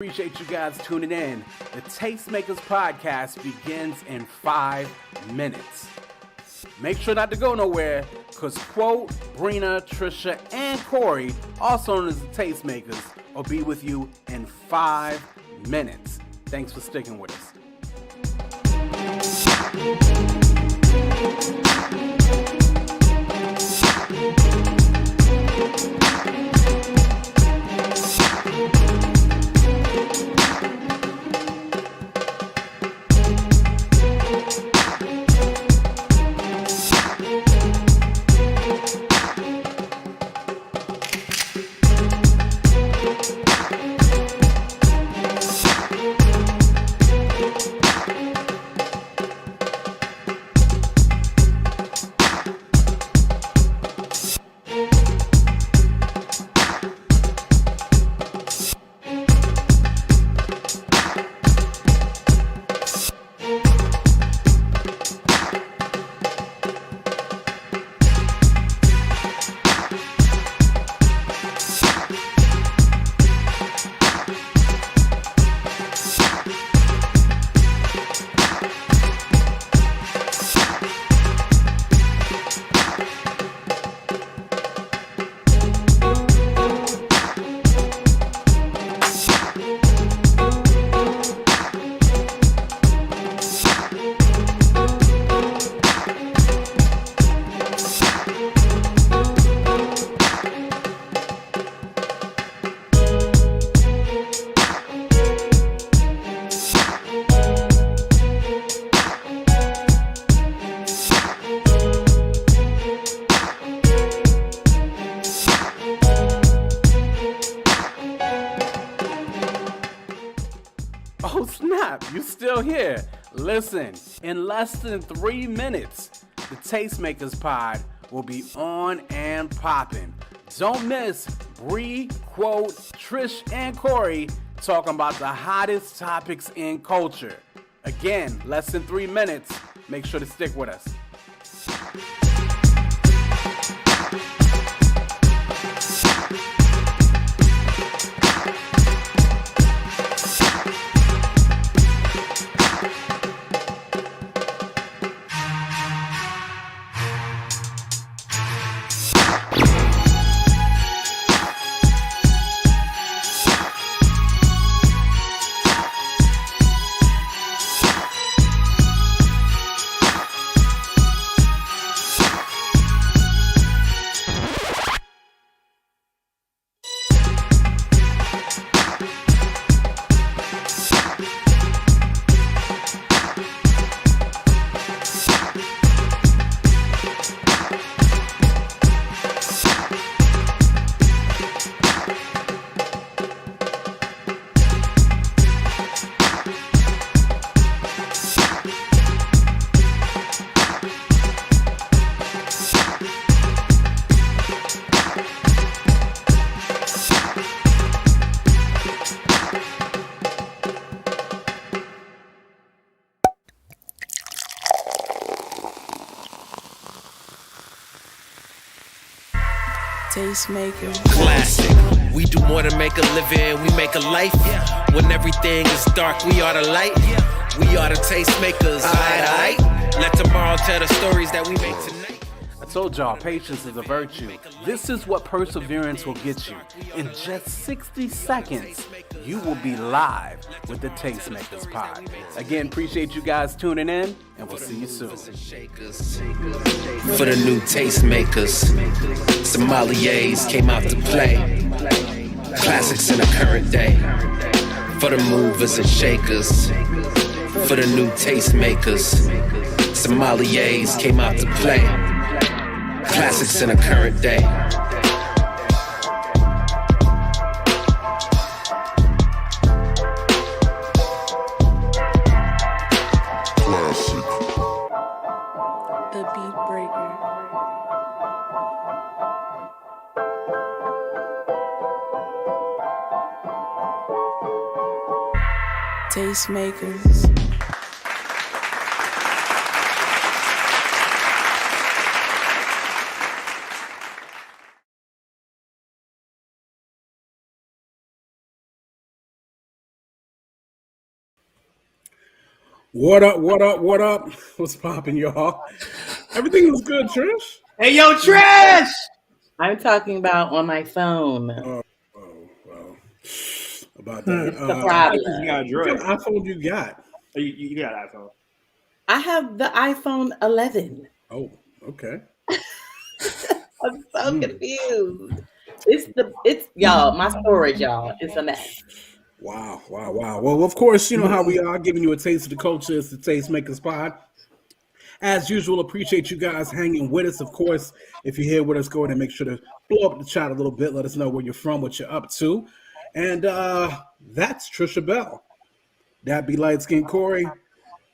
Appreciate you guys tuning in. The Tastemakers podcast begins in 5 minutes. Make sure not to go nowhere, because Quote, Brina, Trisha, and Corey, also known as the Tastemakers, will be with you in 5 minutes. Thanks for sticking with us. Oh snap, you still here. Listen, in less than 3 minutes, the Tastemakers pod will be on and popping. Don't miss Bree, Quote, Trish, and Corey talking about the hottest topics in culture. Again, less than 3 minutes. Make sure to stick with us. Tastemakers. Classic. We do more than make a living, we make a life. When everything is dark, we are the light. We are the Tastemakers. Aight. Let tomorrow tell the stories that we make tonight. I told y'all, patience is a virtue. This is what perseverance will get you. In just 60 seconds, you will be live with the Tastemakers pod. Again, appreciate you guys tuning in, and we'll see you soon. For the new Tastemakers, sommeliers came out to play. Classics in the current day. For the movers and shakers. For the new Tastemakers, sommeliers came out to play. Classics in the current day. The Beat Breaker. Tastemakers. What up? What up? What up? What's poppin', y'all? Everything was good, Trish. Hey, yo, Trash! I'm talking about on my phone. Oh, well, about that. It's the You problem. got a What kind droid. of iPhone you got? Oh, you got an iPhone. I have the iPhone 11. Oh, okay. I'm so confused. It's y'all, my storage, y'all. It's a mess. Wow. Well, of course, you know how we are giving you a taste of the culture. It's the Tastemakers Pod. As usual, appreciate you guys hanging with us. Of course, if you're here with us, go ahead and make sure to blow up the chat a little bit. Let us know where you're from, what you're up to. And that's Trisha Bell. That be Light Skin Corey.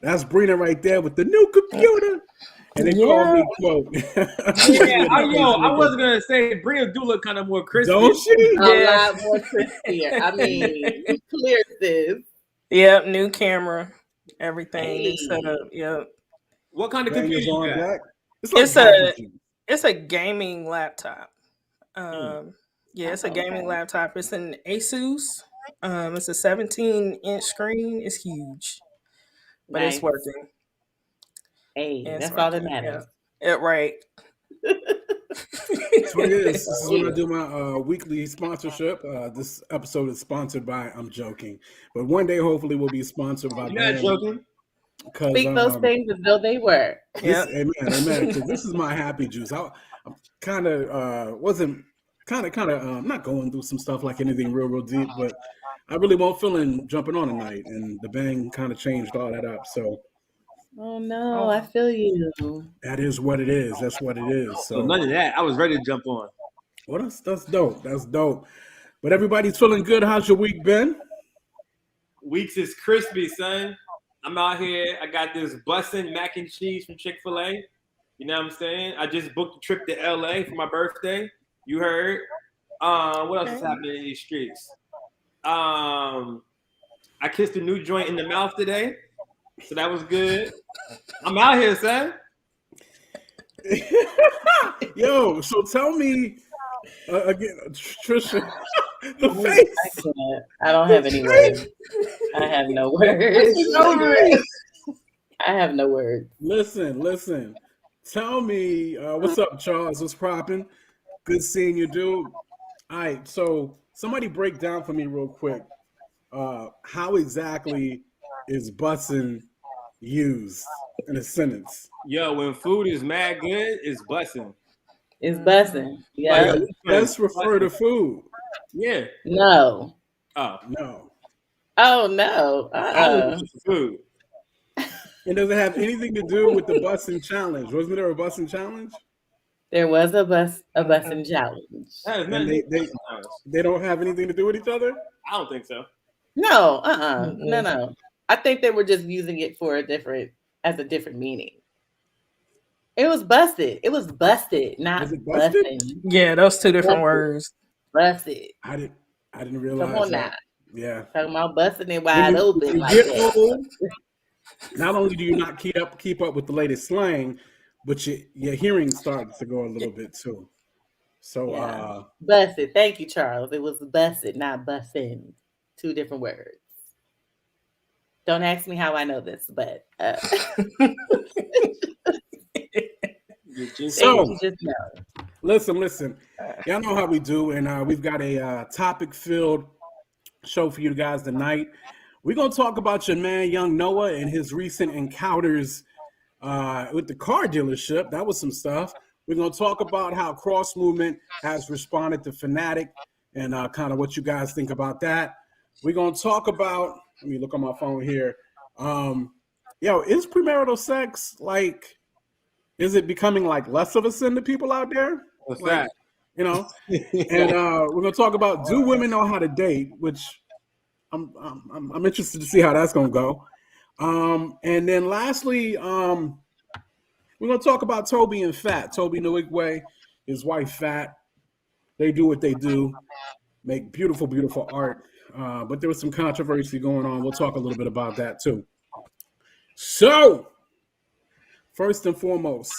That's Brina right there with the new computer. And they call me quote. Yeah, I wasn't gonna say Bria do look kind of more crispy. Don't she? A lot more crispier. I mean, who clears this? Yep, new camera, everything Hey. is set up. Yep, What kind of Bangers computer you on got? deck. It's like It's a- packaging. it's a gaming laptop. Yeah, it's a gaming Okay. laptop. It's an Asus. It's a 17-inch screen. It's huge, but Nice. it's working. Hey, It's that's all that working, matters. Yeah, right. That's what it is. This is when I do my weekly sponsorship. This episode is sponsored by, I'm joking, but one day hopefully we'll be sponsored by You're not joking. Speak those things as though they were. Yep. Amen. Because this is my happy juice. I'm kind of wasn't kind of not going through some stuff like anything real deep, but I really wasn't feeling jumping on tonight, and the bang kind of changed all that up. So Oh no, I feel you. that is what it is. That's what it is. So So none of that. I was ready to jump on. well, that's dope. That's dope. But everybody's feeling good. How's your week been? Weeks is crispy, son. I'm out here. I got this bussin' mac and cheese from Chick-fil-A. You know what I'm saying? I just booked a trip to LA for my birthday. You heard. What else is happening in these streets? I kissed a new joint in the mouth today. So that was good. I'm out here, son. Yo, so tell me again, Trisha, the face. I don't have any words. I have no words. I have no words. Listen. Tell me, what's up, Charles? What's popping? Good seeing you, dude. All right, so somebody break down for me real quick. How exactly is bussin' used in a sentence? Yo, when food is mad good, it's bussin'. It's bussing. Yeah. Like, let's refer to food. Yeah. No. Oh. No. Oh no. Food. It doesn't have anything to do with the bussin' challenge. Wasn't there a bussin' challenge? There was a bussing challenge. That is And nothing. they don't have anything to do with each other? I don't think so. No, no. I think they were just using it for a different meaning. It was busted. It was busted, not Was it busted? busting. Yeah, those two different words. Busted. I didn't realize Come on now. that. Yeah. Talking about busting it When wide you open like get that. old, not only do you not keep up with the latest slang, but your hearing starts to go a little bit too. So Yeah. Busted. Thank you, Charles. It was busted, not bussin'. Two different words. Don't ask me how I know this, but so you just know. listen. Y'all know how we do, and we've got a topic-filled show for you guys tonight. We're gonna talk about your man, young Noah, and his recent encounters with the car dealership. That was some stuff. We're gonna talk about how Cross Movement has responded to Phanatik and kind of what you guys think about that. We're gonna talk about. Let me look on my phone here. Is premarital sex like? Is it becoming like less of a sin to people out there? What's Like, that? You know, and we're gonna talk about do women know how to date, which I'm interested to see how that's gonna go. And then lastly, we're gonna talk about Tobe and Fats. Tobe Nwigwe, his wife Fat. They do what they do, make beautiful art. But there was some controversy going on. We'll talk a little bit about that too. So, first and foremost,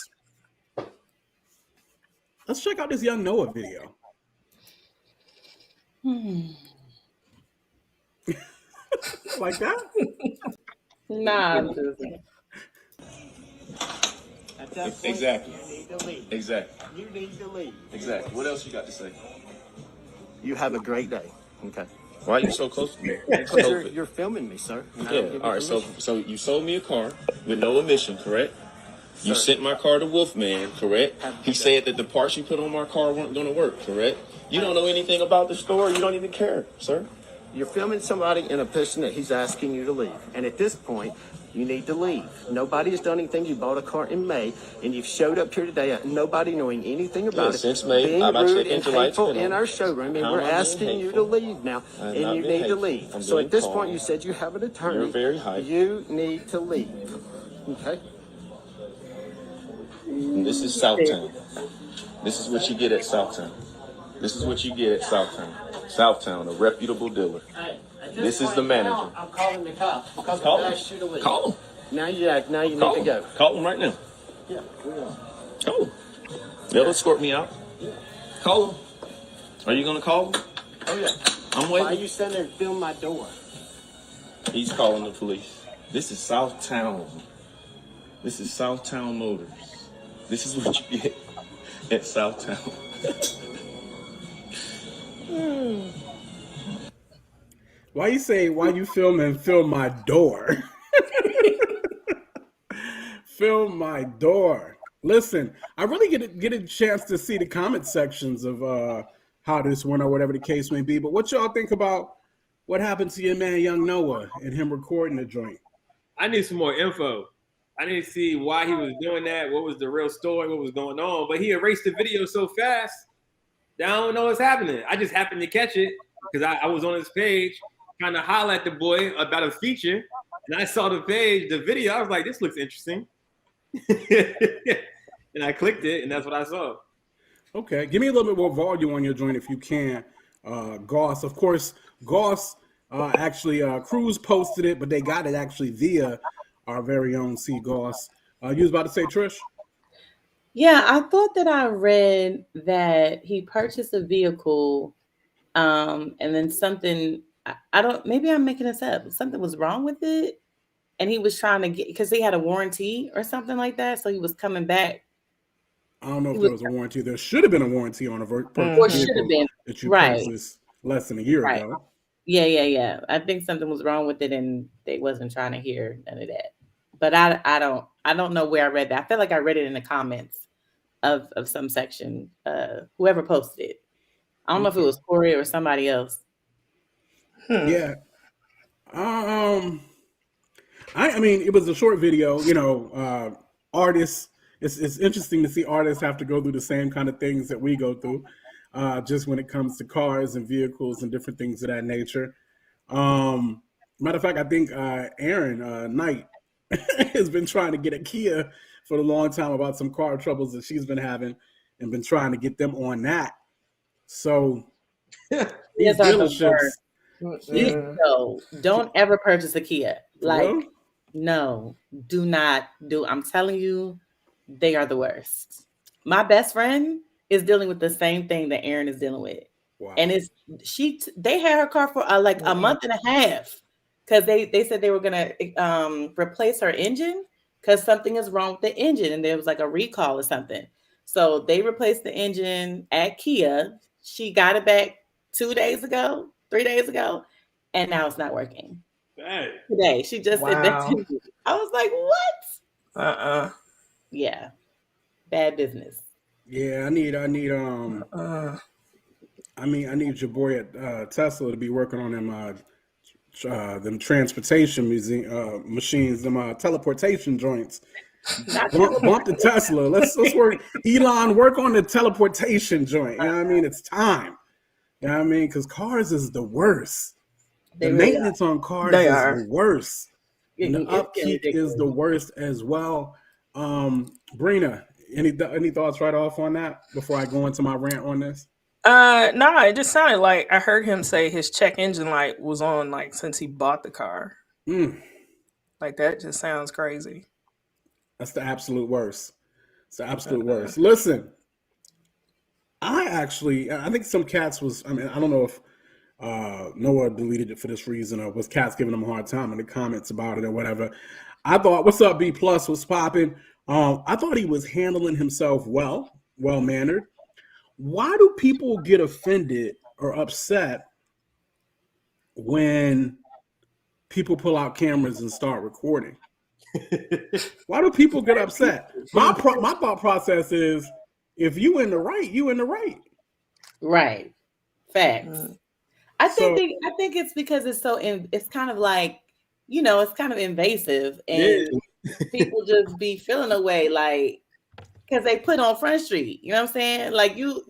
let's check out this young Noah video. Like that? Nah, I'm just saying. At that point, Exactly. you need to leave. Exactly. You need to leave. Exactly. What else you got to say? You have a great day. Okay. Why are you so close to me? Because you're filming me, sir. and I don't Yeah. give All you right. So permission. you sold me a car with no emission, correct? You Sir. sent my car to Wolfman, correct? Have a He good said that the parts you put on my car weren't going to work, correct? You don't know anything about the store. You don't even care, sir. You're filming somebody in a position that he's asking you to leave. And at this point, you need to leave. Nobody has done anything. You bought a car in May, and you've showed up here today, nobody knowing anything about it. Since May, being I've rude checked and engine lights hateful been in on. our showroom, and How we're am I being asking you to hateful? leave now, I have and not you been need to hateful. leave. I'm So being at this calm. point, you said you have an attorney. You're very hype. You need to leave. Okay? And this is Southtown. This is what you get at Southtown. This is what you get at Southtown. Southtown, a reputable dealer. This is the manager. I'm calling the cops because Call I him. asked you to leave. Call him. Now you need Call to him. go. Call him right now. Yeah, we are. Call him. They'll escort me out. Call him. Are you going to call him? Oh yeah. I'm Why are waiting. you standing there and film my door? He's calling the police. This is Southtown. This is Southtown Motors. This is what you get at Southtown. Why you film my door? Film my door. Listen, I really get a chance to see the comment sections of how this went or whatever the case may be. But what y'all think about what happened to your man Young Noah and him recording the joint? I need some more info. I need to see why he was doing that. What was the real story? What was going on? But he erased the video so fast that I don't know what's happening. I just happened to catch it because I was on his page trying to holler at the boy about a feature. And I saw the page, the video. I was like, this looks interesting. And I clicked it, and that's what I saw. Okay, give me a little bit more volume on your joint if you can, Goss. Of course, Goss actually Cruz posted it, but they got it actually via our very own C. Goss. You was about to say, Trish? Yeah, I thought that I read that he purchased a vehicle, and then something. I don't. Maybe I'm making this up. Something was wrong with it, and he was trying to get because he had a warranty or something like that. So he was coming back. I don't know if there was a warranty. There should have been a warranty on a Or should have been that you right. purchased less than a year Right. ago. Yeah. I think something was wrong with it, and they wasn't trying to hear none of that. But I don't know where I read that. I feel like I read it in the comments of some section. Whoever posted it. I don't know if it was Corey or somebody else. Yeah. I mean, it was a short video. You know, artists. It's interesting to see artists have to go through the same kind of things that we go through, just when it comes to cars and vehicles and different things of that nature. Matter of fact, I think Aaron Knight has been trying to get a Kia for a long time about some car troubles that she's been having and been trying to get them on that. So these dealerships. No, don't ever purchase a Kia. Like, no, do not do. I'm telling you, they are the worst. My best friend is dealing with the same thing that Aaron is dealing with. Wow. And they had her car for like a month and a half because they said they were gonna replace her engine because something is wrong with the engine and there was like a recall or something. So they replaced the engine at Kia. She got it back 3 days ago, and now it's not working. Hey. Today, she just said that to me. I was like, what? Yeah, bad business. Yeah, I need your boy at Tesla to be working on them transportation machines, them teleportation joints. Bump the Tesla. Let's work. Elon, work on the teleportation joint. You know what I mean? It's time. You know what I mean? Because cars is the worst. The maintenance on cars is the worst. And the upkeep is the worst as well. Brina, any thoughts right off on that before I go into my rant on this? No, it just sounded like I heard him say his check engine light was on like since he bought the car. Like that just sounds crazy. That's the absolute worst. It's the absolute worst. Listen, I think some cats was, I mean, I don't know if Noah deleted it for this reason, or was cats giving him a hard time in the comments about it or whatever. I thought, what's up, B plus was popping. I thought he was handling himself well mannered. Why do people get offended or upset when people pull out cameras and start recording? Why do people get upset? My thought process is, if you in the right, you in the right. Right. Facts. I think it's because it's it's kind of like, it's kind of invasive, and people just be feeling away, like, because they put on Front Street. You know what I'm saying? Like, you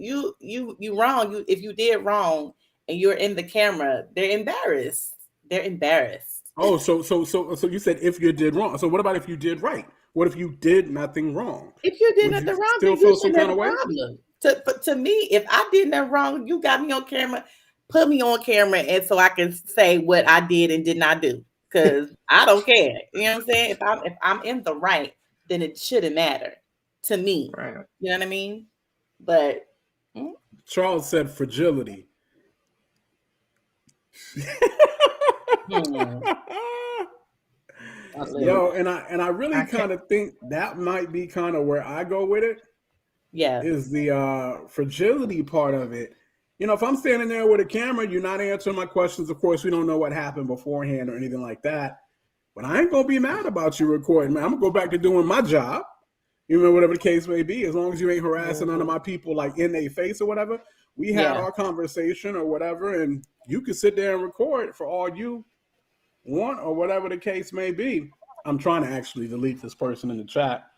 wrong. If you did wrong and you're in the camera, they're embarrassed. They're embarrassed. Oh, so you said if you did wrong. So what about if you did right? What if you did nothing wrong? If you did nothing wrong, still feel some kind of way? To me, if I did nothing wrong, you got me on camera, put me on camera, and so I can say what I did and did not do, because I don't care. You know what I'm saying? If I'm in the right, then it shouldn't matter to me. Right. You know what I mean? But Charles said fragility. Yo, and I really kind of think that might be kind of where I go with it. Yeah, is the fragility part of it. If I'm standing there with a camera, you're not answering my questions. Of course, we don't know what happened beforehand or anything like that. But I ain't gonna be mad about you recording, man. I'm gonna go back to doing my job, whatever the case may be. As long as you ain't harassing none of my people, like, in their face or whatever. We had our conversation or whatever, and you can sit there and record for all you want or whatever the case may be. I'm trying to actually delete this person in the chat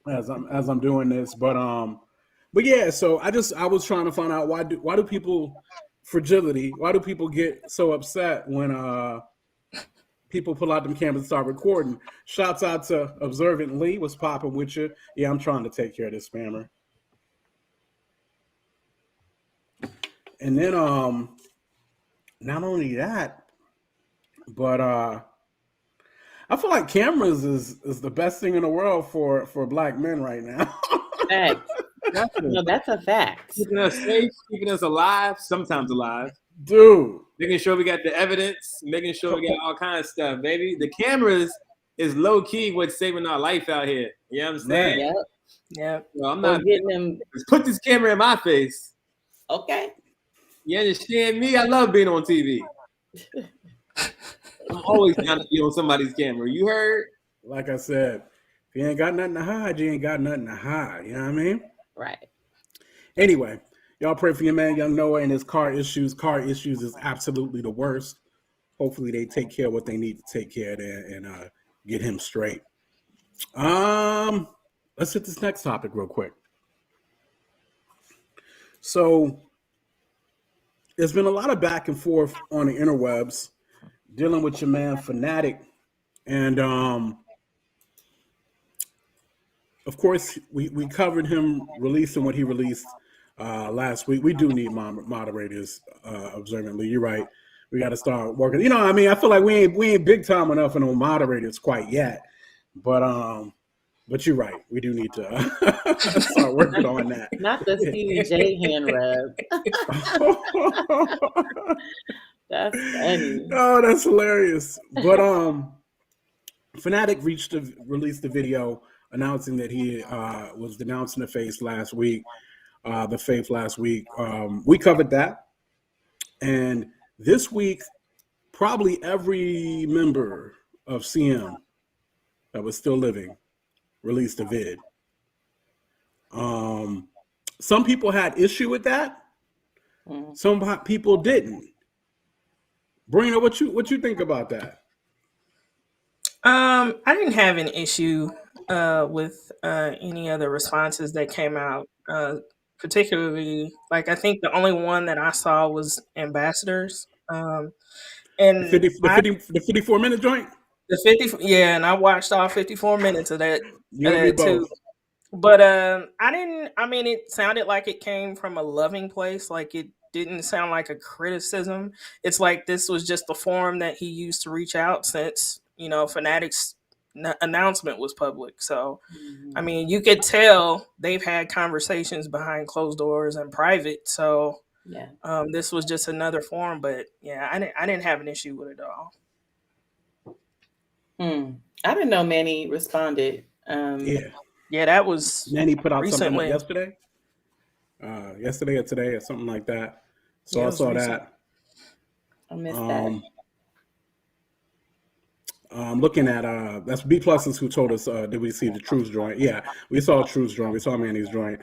as I'm doing this, but yeah. So I was trying to find out why do people fragility? Why do people get so upset when people pull out them cameras and start recording? Shouts out to Observant Lee. What's popping with you? Yeah, I'm trying to take care of this spammer. And then not only that, but I feel like cameras is the best thing in the world for Black men right now. Facts. That's a fact. Keeping us safe, keeping us alive, sometimes alive. Dude. Making sure we got the evidence, making sure we got all kinds of stuff, baby. The cameras is low key what's saving our life out here. You know what I'm saying? Yep. Yep. So I'm not getting them. Put this camera in my face. Okay. You understand me? I love being on TV. I'm always down to be on somebody's camera. You heard? Like I said, if you ain't got nothing to hide, you ain't got nothing to hide. You know what I mean? Right. Anyway, y'all pray for your man, Young Noah, and his car issues. Car issues is absolutely the worst. Hopefully they take care of what they need to take care of there and get him straight. Let's hit this next topic real quick. So there's been a lot of back and forth on the interwebs dealing with your man Phanatik, and of course we covered him releasing what he released last week. We do need moderators, observantly. You're right. We got to start working. I feel like we ain't big time enough for no moderators quite yet, but you're right. We do need to start working on that. Not the Stevie J hand rub. That's funny. Oh, that's hilarious. But Phanatik released a video announcing that he was denouncing the faith last week. We covered that. And this week, probably every member of CM that was still living released a vid. Some people had issue with that. Some people didn't. Brina, what you think about that? I didn't have an issue with any of the responses that came out. Particularly, like, I think the only one that I saw was Ambassadors. And the 54-minute joint? The 50, yeah, and I watched all 54 minutes of that. You and me too. both. But it sounded like it came from a loving place. Like, it didn't sound like a criticism. It's like this was just the forum that he used to reach out since, Phanatik's announcement was public. So, you could tell they've had conversations behind closed doors and private. So, Yeah. This was just another form, but yeah, I didn't have an issue with it at all. I didn't know Manny responded. Yeah, that was Manny put out something recently. yesterday. Yesterday or today or something like that. So Yeah, I it was saw recent. that. I missed that. Looking at that's B pluses who told us did we see the Truth joint? Yeah, we saw Truth's joint. We saw Manny's joint.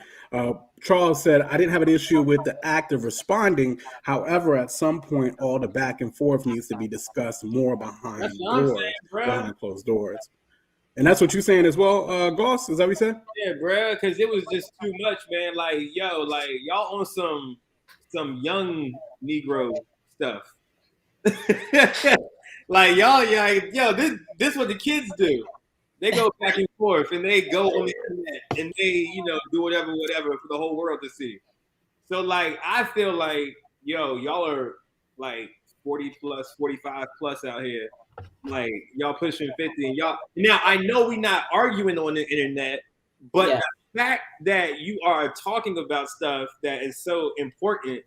Charles said I didn't have an issue with the act of responding. However, at some point, all the back and forth needs to be discussed more behind That's what I'm saying, doors, bro. behind closed doors. And that's what you're saying as well, Goss? Is that what you said? Yeah, bro, because it was just too much, man. Like, yo, like y'all on some young Negro stuff. Like y'all, yo, this what the kids do. They go back and forth and they go on the internet and they, do whatever for the whole world to see. So like I feel like, yo, y'all are like 40 plus, 45 plus out here. Like y'all pushing 50 and y'all now I know we're not arguing on the internet, but the fact that you are talking about stuff that is so important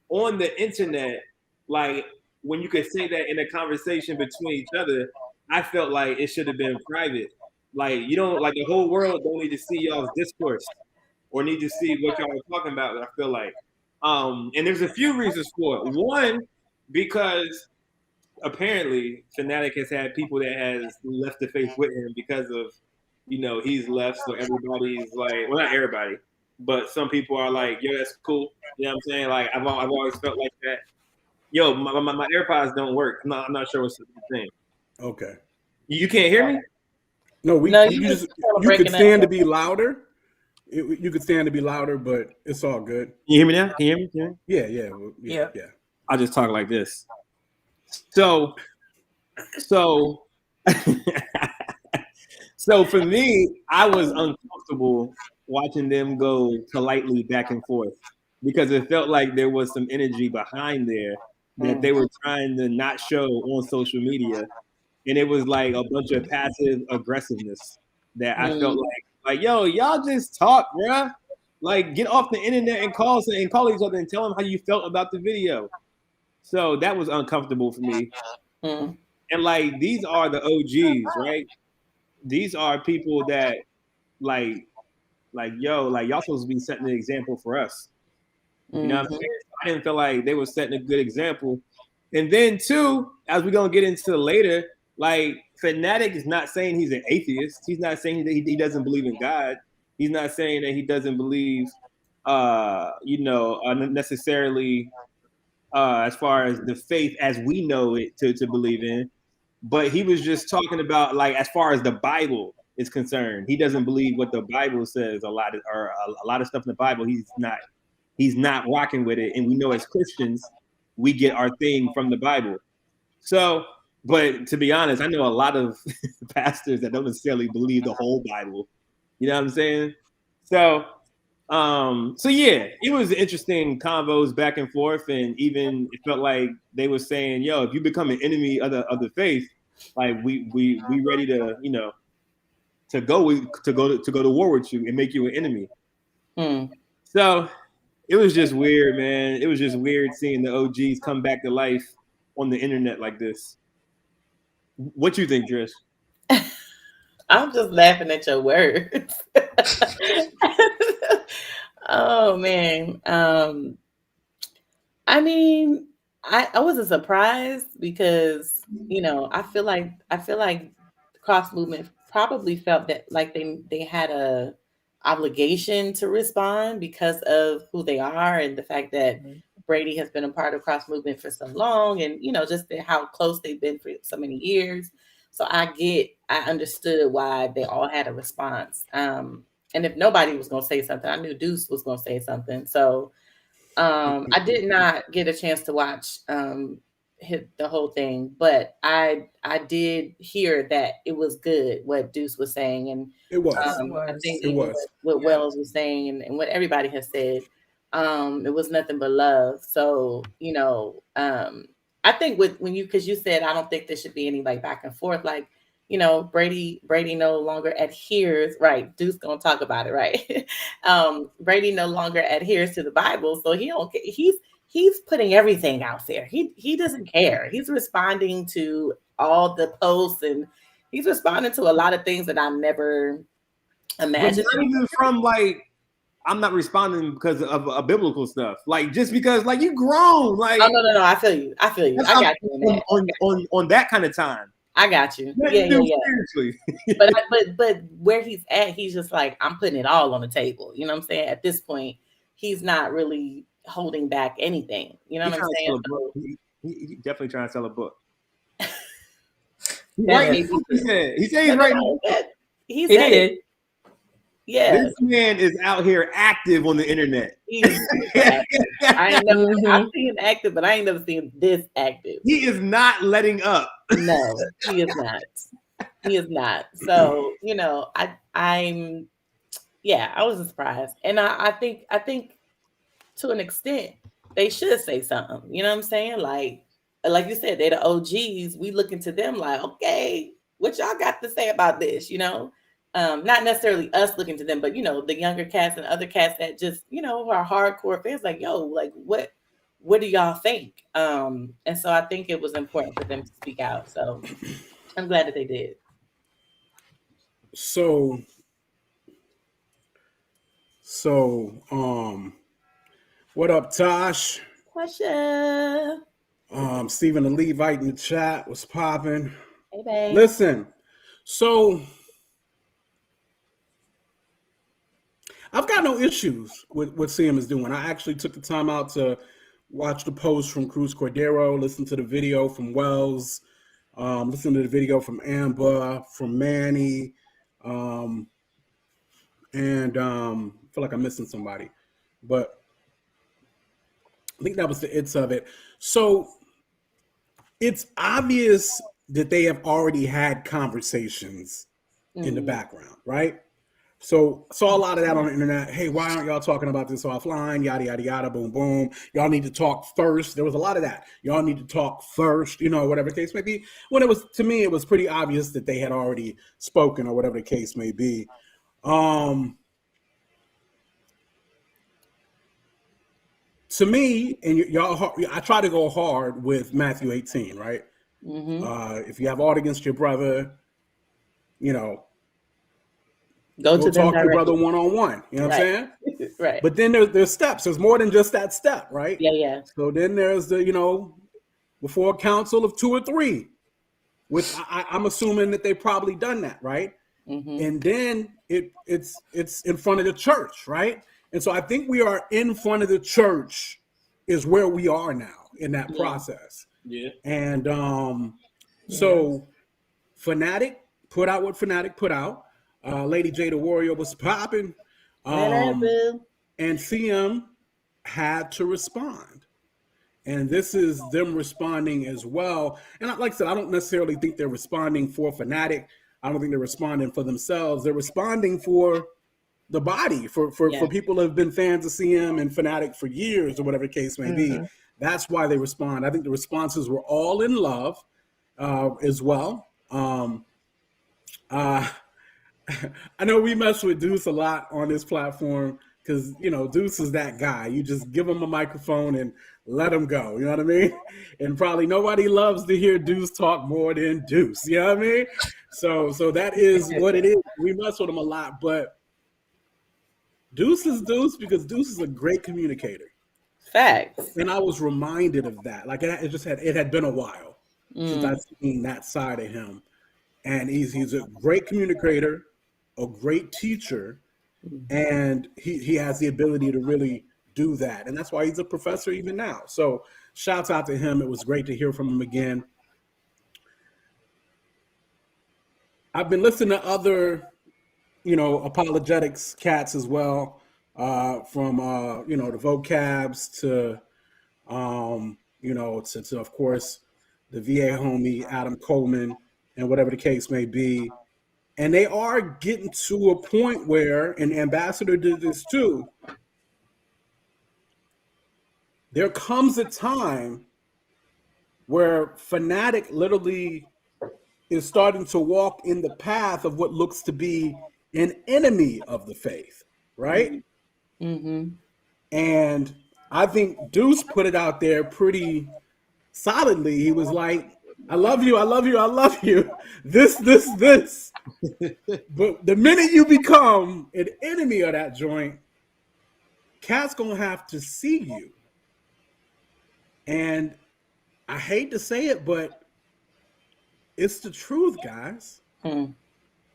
on the internet, like when you could say that in a conversation between each other, I felt like it should have been private. Like you don't like the whole world don't need to see y'all's discourse or need to see what y'all are talking about. I feel like, and there's a few reasons for it. One, because apparently Phanatik has had people that has left the faith with him because of, he's left. So everybody's like, well, not everybody, but some people are like, yo, that's cool. You know what I'm saying? Like I've always felt like that. Yo, my AirPods don't work. I'm not sure what's the thing. Okay. You can't hear me? No, you could stand to be louder. You could stand to be louder, but it's all good. Can you hear me now? Can you hear me? Yeah. I'll just talk like this. So so for me, I was uncomfortable watching them go politely back and forth because it felt like there was some energy behind there that they were trying to not show on social media. And it was like a bunch of passive aggressiveness that I felt like, yo, y'all just talk, bruh. Like, get off the internet and call each other and tell them how you felt about the video. So that was uncomfortable for me. And like, these are the OGs, right? These are people that like, yo, like y'all supposed to be setting an example for us. You know what I'm saying? I didn't feel like they were setting a good example. And then two, as we're gonna get into later, like Phanatik is not saying he's an atheist. He's not saying that he doesn't believe in God. He's not saying that he doesn't believe, necessarily as far as the faith as we know it to believe in. But he was just talking about like as far as the Bible is concerned, he doesn't believe what the Bible says. A lot of stuff in the Bible, he's not rocking with it. And we know as Christians, we get our thing from the Bible. So, but to be honest, I know a lot of pastors that don't necessarily believe the whole Bible. You know what I'm saying? So yeah, it was interesting convos back and forth, and even it felt like they were saying, "Yo, if you become an enemy of the faith, like we ready to to go to war with you and make you an enemy." So it was just weird, man. It was just weird seeing the OGs come back to life on the internet like this. What you think, Trish? I'm just laughing at your words. Oh man. I mean, I wasn't surprised because I feel like the cross movement probably felt that like they had a obligation to respond because of who they are and the fact that Brady has been a part of cross movement for so long, and just how close they've been for so many years. So I understood why they all had a response. And if nobody was going to say something, I knew Deuce was going to say something. So I did not get a chance to watch the whole thing, but I did hear that it was good what Deuce was saying, and it was. I think it was what Wells was saying, and what everybody has said. It was nothing but love. So I think because you said I don't think there should be any like back and forth, like Brady no longer adheres, right? Deuce gonna talk about it, right? Brady no longer adheres to the Bible, so he don't. he's putting everything out there. He doesn't care. He's responding to all the posts, and he's responding to a lot of things that I never imagined. But not even from like, I'm not responding because of biblical stuff. Like just because like you grown. Like oh no. I feel you. I got you on that kind of time. I got you. Yeah. Seriously. but where he's at, he's just like, I'm putting it all on the table. You know what I'm saying? At this point, he's not really holding back anything. You know what I'm saying? So, he definitely trying to sell a book. right. He said he's writing. He did. Yeah. This man is out here active on the internet. I ain't never I've seen him active, but I ain't never seen this active. He is not letting up. No, he is not. He is not. So, you know, I was surprised. And I think to an extent they should say something. You know what I'm saying? Like you said, they're the OGs. We look into them like, okay, what y'all got to say about this, you know? Not necessarily us looking to them, but you know, the younger cats and other cats that just, you know, are hardcore fans, like, yo, like what do y'all think? And so I think it was important for them to speak out. So I'm glad that they did. So what up, Tosh? Question. Stephen the Levite in the chat was popping. Hey, babe. Listen, so I've got no issues with what CM is doing. I actually took the time out to watch the post from Cruz Cordero, listen to the video from Wells, listen to the video from Amber, from Manny, and I feel like I'm missing somebody, but I think that was the its of it. So it's obvious that they have already had conversations in the background, right? So saw a lot of that on the internet. Hey, why aren't y'all talking about this offline? Yada, yada, yada, boom, boom. Y'all need to talk first. There was a lot of that. Y'all need to talk first, you know, whatever the case may be. When it was, to me, it was pretty obvious that they had already spoken or whatever the case may be. To me, and y'all, I try to go hard with Matthew 18, right? Mm-hmm. If you have aught against your brother, you know, go talk to your brother one-on-one. You know what I'm saying? Right. But then there's steps. There's more than just that step, right? Yeah. So then there's the, you know, before a council of 2 or 3. With I'm assuming that they've probably done that, right? Mm-hmm. And then it's in front of the church, right? And so I think we are in front of the church is where we are now in that process. Yeah. And so Phanatik put out what Phanatik put out. Lady J the Warrior was popping, and CM had to respond, and this is them responding as well. And like I said, I don't necessarily think they're responding for Phanatik. I don't think they're responding for themselves. They're responding for the body, for people who have been fans of CM and Phanatik for years or whatever the case may be. That's why they respond. I think the responses were all in love as well. I know we mess with Deuce a lot on this platform because, you know, Deuce is that guy. You just give him a microphone and let him go. You know what I mean? And probably nobody loves to hear Deuce talk more than Deuce. You know what I mean? So that is what it is. We mess with him a lot, but Deuce is Deuce because Deuce is a great communicator. Facts. And I was reminded of that. Like it had been a while since I've seen that side of him. And he's a great communicator, a great teacher, and he has the ability to really do that. And that's why he's a professor even now. So shouts out to him. It was great to hear from him again. I've been listening to other, you know, apologetics cats as well, from, you know, the vocabs to, you know, to of course, the VA homie, Adam Coleman, and whatever the case may be. And they are getting to a point where, and Ambassador did this too, there comes a time where Phanatik literally is starting to walk in the path of what looks to be an enemy of the faith, right? Mm-hmm. And I think Deuce put it out there pretty solidly. He was like, I love you, I love you, I love you. This. But the minute you become an enemy of that joint, Cat's gonna have to see you. And I hate to say it, but it's the truth, guys.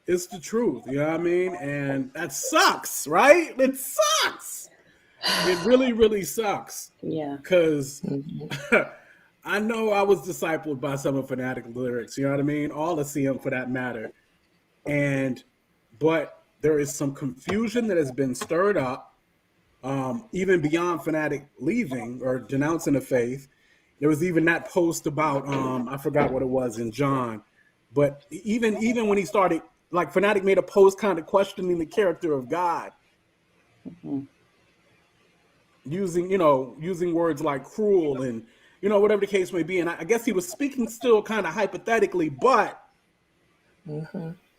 It's the truth. You know what I mean? And that sucks, right? It sucks. It really, really sucks. Yeah. Because I know I was discipled by some of Phanatic lyrics, you know what I mean? All of CM for that matter. But there is some confusion that has been stirred up, even beyond Phanatic leaving or denouncing the faith. There was even that post about, I forgot what it was in John, but even when he started, like Phanatic made a post kind of questioning the character of God. Using words like cruel and, whatever the case may be. And I guess he was speaking still kind of hypothetically, but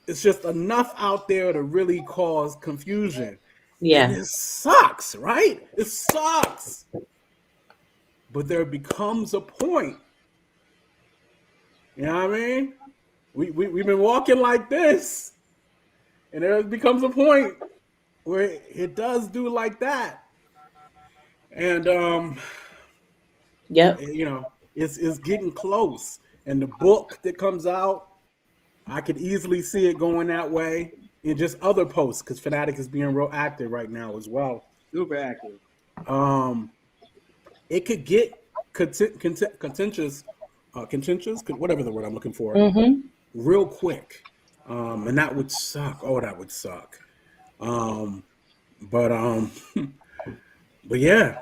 it's just enough out there to really cause confusion. Yeah. And it sucks, right? It sucks. But there becomes a point. You know what I mean? We've been walking like this. And there becomes a point where it does do like that. And it's getting close. And the book that comes out, I could easily see it going that way. And just other posts, because Phanatic is being real active right now as well. Super active. It could get contentious, whatever the word I'm looking for, real quick. And that would suck. Oh, that would suck. But yeah,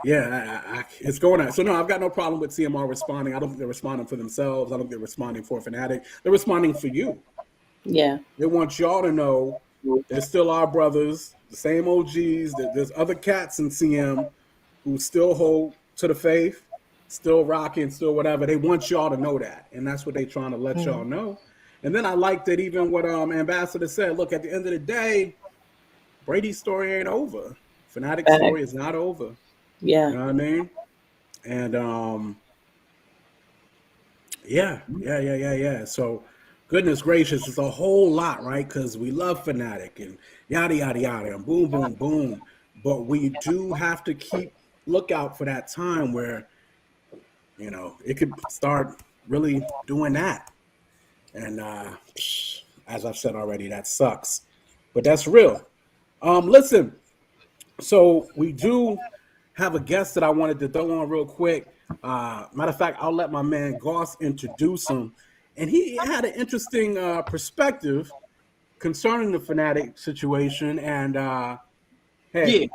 it's going on. So no, I've got no problem with CMR responding. I don't think they're responding for themselves. I don't think they're responding for Phanatic. They're responding for you. Yeah. They want y'all to know they're still our brothers, the same OGs. There's other cats in CM who still hold to the faith, still rocking, still whatever. They want y'all to know that, and that's what they're trying to let y'all know. And then I like that even what Ambassador said. Look, at the end of the day, Brady's story ain't over. Phanatic's story is not over. Yeah. You know what I mean? And yeah. So goodness gracious, it's a whole lot, right? Because we love Phanatic and yada yada yada and boom, boom, boom. But we do have to keep lookout for that time where, it could start really doing that. And as I've said already, that sucks. But that's real. Listen, so we do have a guest that I wanted to throw on real quick. Matter of fact, I'll let my man Goss introduce him. And he had an interesting perspective concerning the Phanatic situation. And hey, yeah,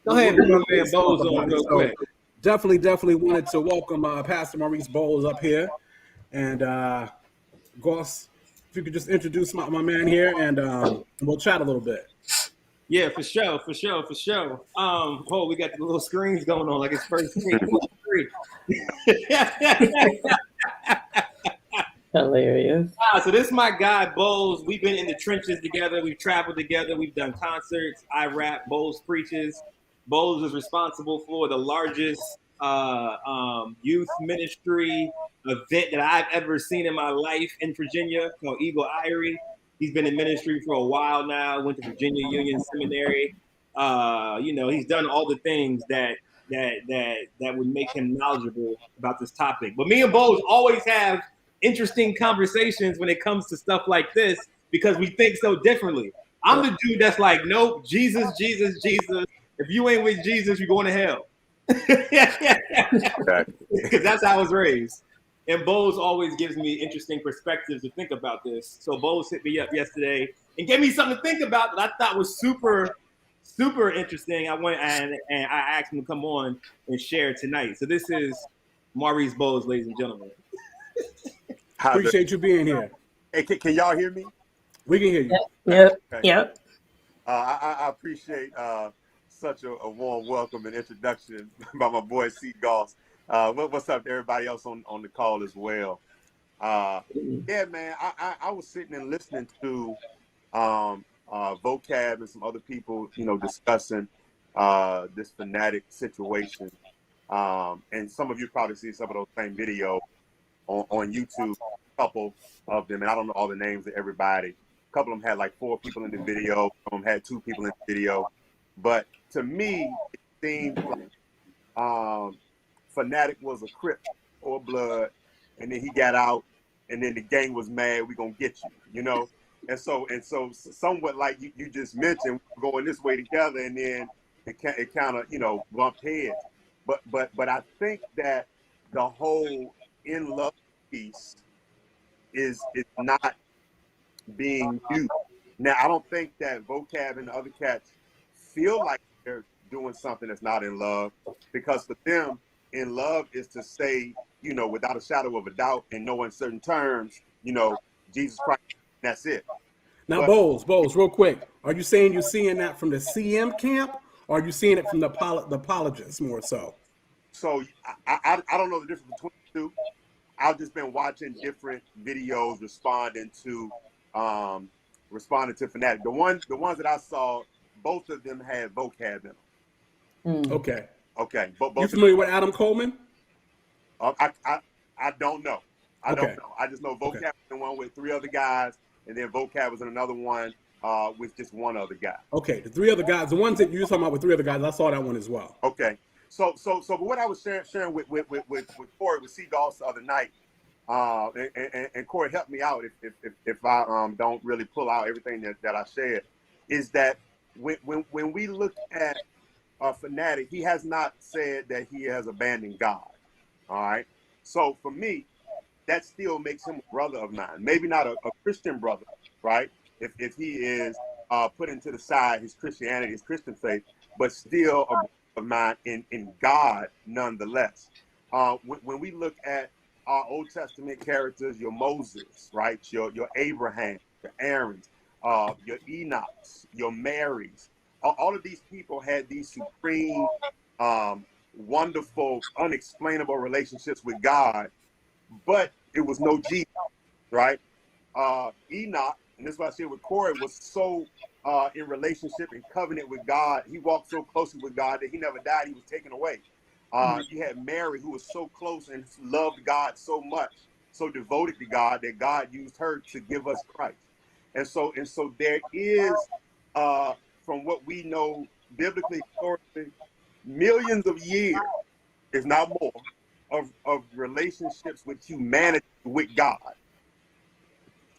go ahead and put my man Bowles on real quick. Definitely wanted to welcome Pastor Maurice Bowles up here. And Goss, if you could just introduce my man here, and we'll chat a little bit. Yeah, for sure. We got the little screens going on like it's first thing. Hilarious. So this is my guy, Bowles. We've been in the trenches together. We've traveled together. We've done concerts. I rap. Bowles preaches. Bowles is responsible for the largest youth ministry event that I've ever seen in my life in Virginia called Eagle Eyrie. He's been in ministry for a while now. Went to Virginia Union Seminary. He's done all the things that would make him knowledgeable about this topic. But me and Bowles always have interesting conversations when it comes to stuff like this because we think so differently. I'm the dude that's like, nope, Jesus. If you ain't with Jesus, you're going to hell. Because that's how I was raised. And Bowles always gives me interesting perspectives to think about this. So Bowles hit me up yesterday and gave me something to think about that I thought was super, super interesting. I went and I asked him to come on and share tonight. So this is Maurice Bowles, ladies and gentlemen. Appreciate you being here. Hey, can y'all hear me? We can hear you. Yep. Okay. Yep. I appreciate such a warm welcome and introduction by my boy C. Goss. What's up to everybody else on the call as well? Yeah, man, I was sitting and listening to Vocab and some other people, discussing this Phanatic situation. And some of you probably see some of those same videos on YouTube, a couple of them, and I don't know all the names of everybody. A couple of them had like 4 people in the video, some of them had 2 people in the video. But to me, it seemed like Phanatik was a Crip or Blood, and then he got out, and then the gang was mad, we gonna get you, you know? And so somewhat like you just mentioned, we're going this way together, and then it kind of, you know, bumped heads. But I think that the whole in love piece is not being used. Now, I don't think that Vocab and the other cats feel like they're doing something that's not in love, because for them, in love is to say, you know, without a shadow of a doubt, in no uncertain terms, you know, Jesus Christ, that's it. Now, Bowles, real quick, are you saying you're seeing that from the CM camp, or are you seeing it from the apologists more so? So I don't know the difference between the two. I've just been watching different videos responding to Phanatik. The ones that I saw, both of them had vocab in them. Okay. Both you familiar with Adam Coleman? I don't know. I don't Okay. know. I just know vocab was in one with 3 other guys, and then vocab was in another one with just 1 other guy. Okay, the 3 other guys, the ones that you were talking about with 3 other guys, I saw that one as well. Okay. So but what I was sharing with Corey, with Seagulls the other night, and Corey helped me out if I don't really pull out everything that I shared, is that when we look at Phanatik, he has not said that he has abandoned God. All right. So for me, that still makes him a brother of mine. Maybe not a Christian brother, right? If he is putting to the side his Christianity, his Christian faith, but still a brother of mine in God nonetheless. When we look at our Old Testament characters, your Moses, right? Your Abraham, your Aaron, your Enochs, your Marys, all of these people had these supreme, wonderful, unexplainable relationships with God, but it was no Jesus, right? Enoch, and this is what I said with Corey, was so in relationship and covenant with God. He walked so closely with God that he never died. He was taken away. You had Mary, who was so close and loved God so much, so devoted to God, that God used her to give us Christ. And so there is, from what we know biblically, historically, millions of years, if not more, of relationships with humanity with God.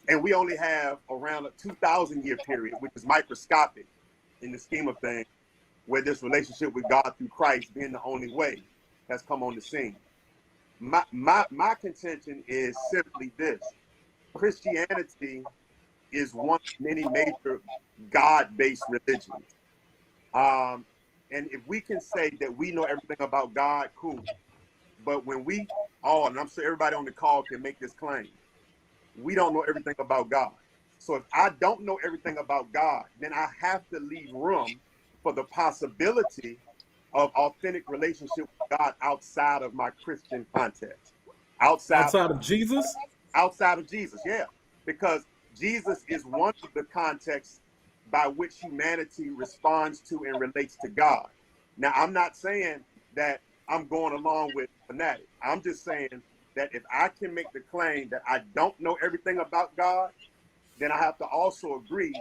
And we only have around a 2,000-year period, which is microscopic in the scheme of things, where this relationship with God through Christ being the only way has come on the scene. My contention is simply this: Christianity is one of many major God-based religions. And if we can say that we know everything about God, cool. But when we all, and I'm sure everybody on the call can make this claim, we don't know everything about God. So if I don't know everything about God, then I have to leave room for the possibility of authentic relationship with God outside of my Christian context. Outside of Jesus? Outside of Jesus, yeah. Because Jesus is one of the contexts by which humanity responds to and relates to God. Now, I'm not saying that I'm going along with Phanatik. I'm just saying that if I can make the claim that I don't know everything about God, then I have to also agree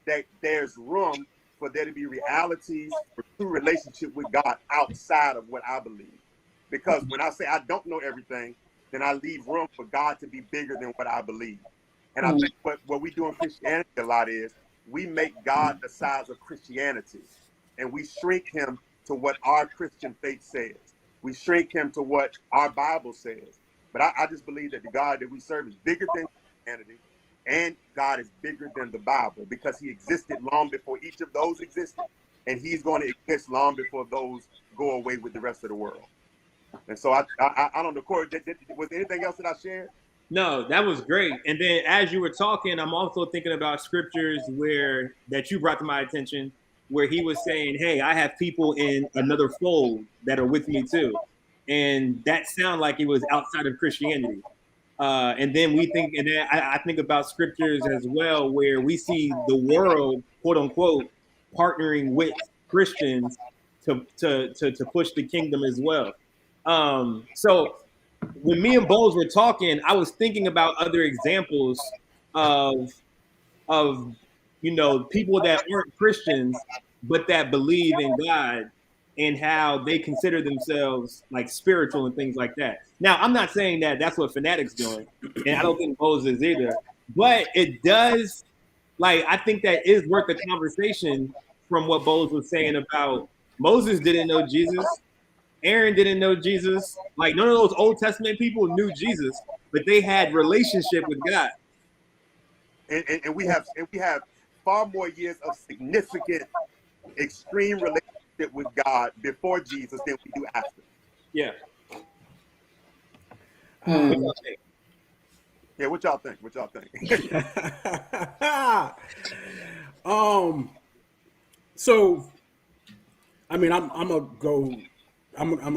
that there's room for there to be realities for true relationship with God outside of what I believe. Because when I say I don't know everything, then I leave room for God to be bigger than what I believe. And I think what we do in Christianity a lot is we make God the size of Christianity, and we shrink him to what our Christian faith says. We shrink him to what our Bible says. But I just believe that the God that we serve is bigger than Christianity, and God is bigger than the Bible, because he existed long before each of those existed, and he's going to exist long before those go away with the rest of the world. And so I don't know, Corey, was there anything else that I shared? No, that was great. And then as you were talking, I'm also thinking about scriptures that you brought to my attention, where he was saying, hey, I have people in another fold that are with me too. And that sounded like it was outside of Christianity. And then I think about scriptures as well, where we see the world, quote unquote, partnering with Christians to push the kingdom as well. So when me and Bowles were talking, I was thinking about other examples of people that aren't Christians but that believe in God and how they consider themselves like spiritual and things like that. Now, I'm not saying that that's what Phanatik's doing, and I don't think Bowles is either, but it does. Like, I think that is worth a conversation from what Bowles was saying about Moses didn't know Jesus. Aaron didn't know Jesus. Like, none of those Old Testament people knew Jesus, but they had relationship with God. And we have far more years of significant, extreme relationship with God before Jesus than we do after. Yeah. Yeah, what y'all think? What y'all think? So, I mean, I'm gonna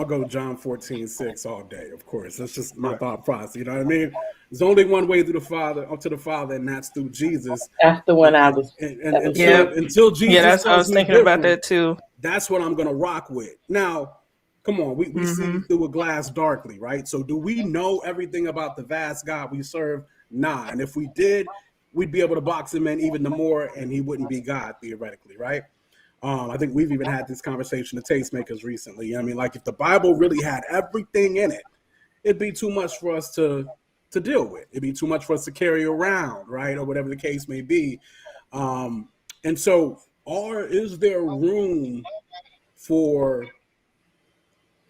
go John 14:6 all day. Of course, that's just my thought process. You know what I mean? There's only one way to the Father, and that's through Jesus. That's the one I was. Until Jesus, yeah, that's I was thinking about that too. That's what I'm gonna rock with. Now, come on, we see through a glass darkly, right? So, do we know everything about the vast God we serve? Nah, and if we did, we'd be able to box him in even the more, and he wouldn't be God theoretically, right? I think we've even had this conversation, the Tastemakers recently. I mean, like if the Bible really had everything in it, it'd be too much for us to deal with. It'd be too much for us to carry around, right? Or whatever the case may be. And so, is there room for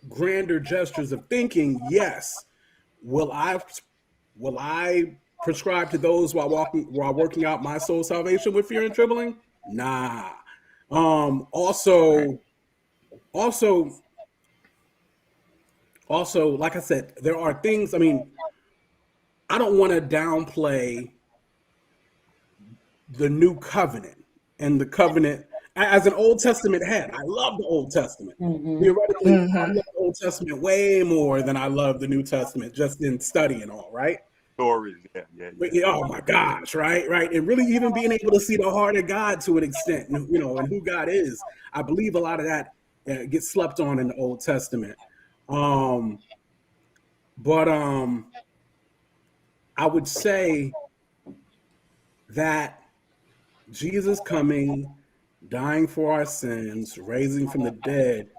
grander gestures of thinking? Yes. Will I prescribe to those while working out my soul salvation with fear and trembling? Nah. Also, like I said, there are things, I mean, I don't want to downplay the new covenant and the covenant as an Old Testament head. I love the Old Testament. Theoretically, I love the Old Testament way more than I love the New Testament, just in study and all, right? Stories, yeah. Oh my gosh, right, and really even being able to see the heart of God to an extent, and who God is. I believe a lot of that gets slept on in the Old Testament. But I would say that Jesus coming, dying for our sins, raising from the dead,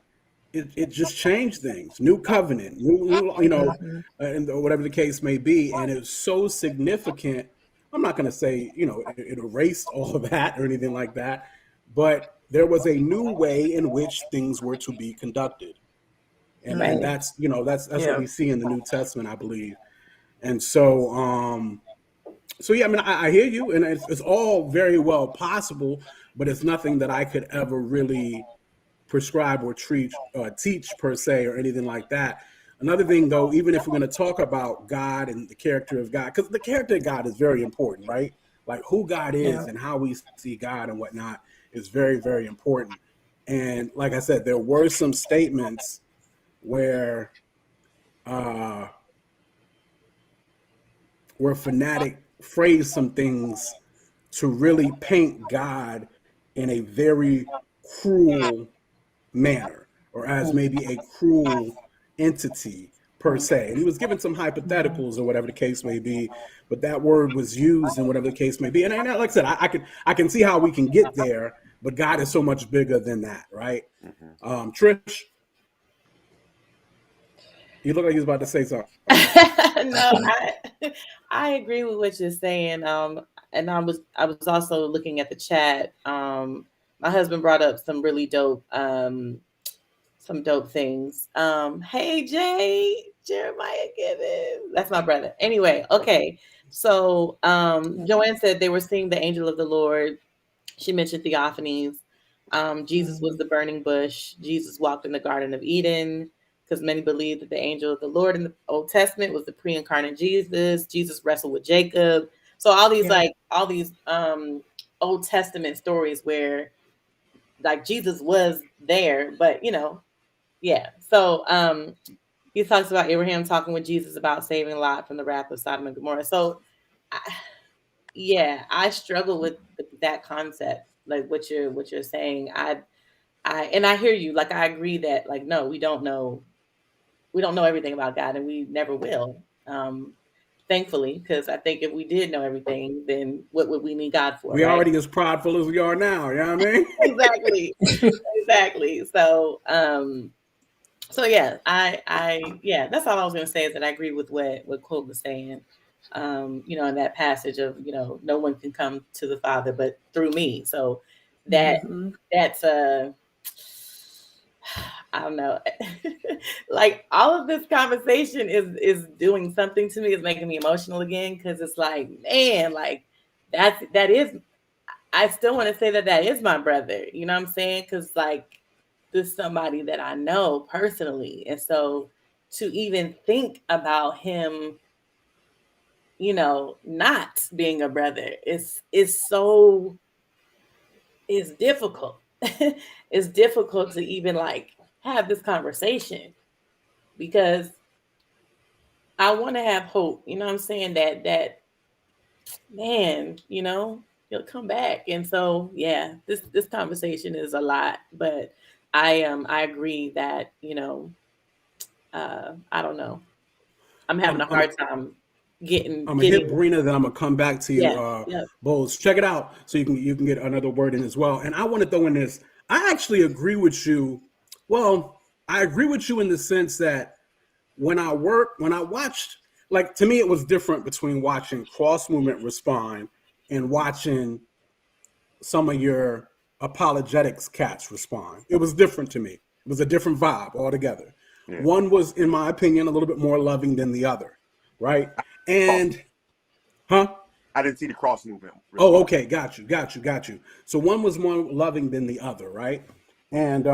it just changed things. New covenant, and whatever the case may be. And it's so significant. I'm not going to say, it erased all of that or anything like that, but there was a new way in which things were to be conducted. And, and that's what we see in the New Testament, I believe. And so, yeah, I mean, I hear you, and it's all very well possible, but it's nothing that I could ever really prescribe or teach per se or anything like that. Another thing, though, even if we're going to talk about God and the character of God, because the character of God is very important, right? Like who God is and how we see God and whatnot is very, very important. And like I said, there were some statements where Phanatik phrased some things to really paint God in a very cruel manner, or as maybe a cruel entity per se. And he was given some hypotheticals or whatever the case may be, but that word was used and whatever the case may be. And like I said, I can see how we can get there, but God is so much bigger than that, right? Trish, you look like you was about to say something. No, I agree with what you're saying. And I was also looking at the chat. My husband brought up some really dope things. Hey Jay, Jeremiah Gibbons. That's my brother. Anyway, okay. So Joanne said they were seeing the angel of the Lord. She mentioned theophanies. Jesus was the burning bush. Jesus walked in the Garden of Eden, because many believe that the angel of the Lord in the Old Testament was the pre-incarnate Jesus. Jesus wrestled with Jacob. So all these Old Testament stories where like Jesus was there, but yeah. So he talks about Abraham talking with Jesus about saving Lot from the wrath of Sodom and Gomorrah. So I struggle with that concept, like what you're saying. I hear you. Like I agree that like no, we don't know we don't know everything about God, and we never will. Thankfully, because I think if we did know everything, then what would we need God for? We right? already as prideful as we are now. You know what I mean? Exactly. Exactly. So, yeah, yeah, that's all I was going to say, is that I agree with what Quote was saying. In that passage of, no one can come to the Father but through me. So that's I don't know. Like, all of this conversation is doing something to me. It's making me emotional again, because it's like, man, like that is. I still want to say that is my brother. You know what I'm saying? Because, like, this is somebody that I know personally, and so to even think about him, not being a brother is difficult. It's difficult to even, like, have this conversation, because I want to have hope. You know what I'm saying? That man, he'll come back. And so, yeah, this conversation is a lot, but I agree that, I don't know. I'm having a hard time getting. I'm gonna hit Brina, then I'm gonna come back to you, Yeah. Bowles. Check it out so you can get another word in as well. And I want to throw in this. I actually agree with you. Well, I agree with you in the sense that when I watched, like, to me, it was different between watching Cross Movement respond and watching some of your apologetics cats respond. It was different to me. It was a different vibe altogether. Yeah. One was, in my opinion, a little bit more loving than the other, right? And, I didn't see the Cross Movement. Oh, okay, got you. So one was more loving than the other, right? And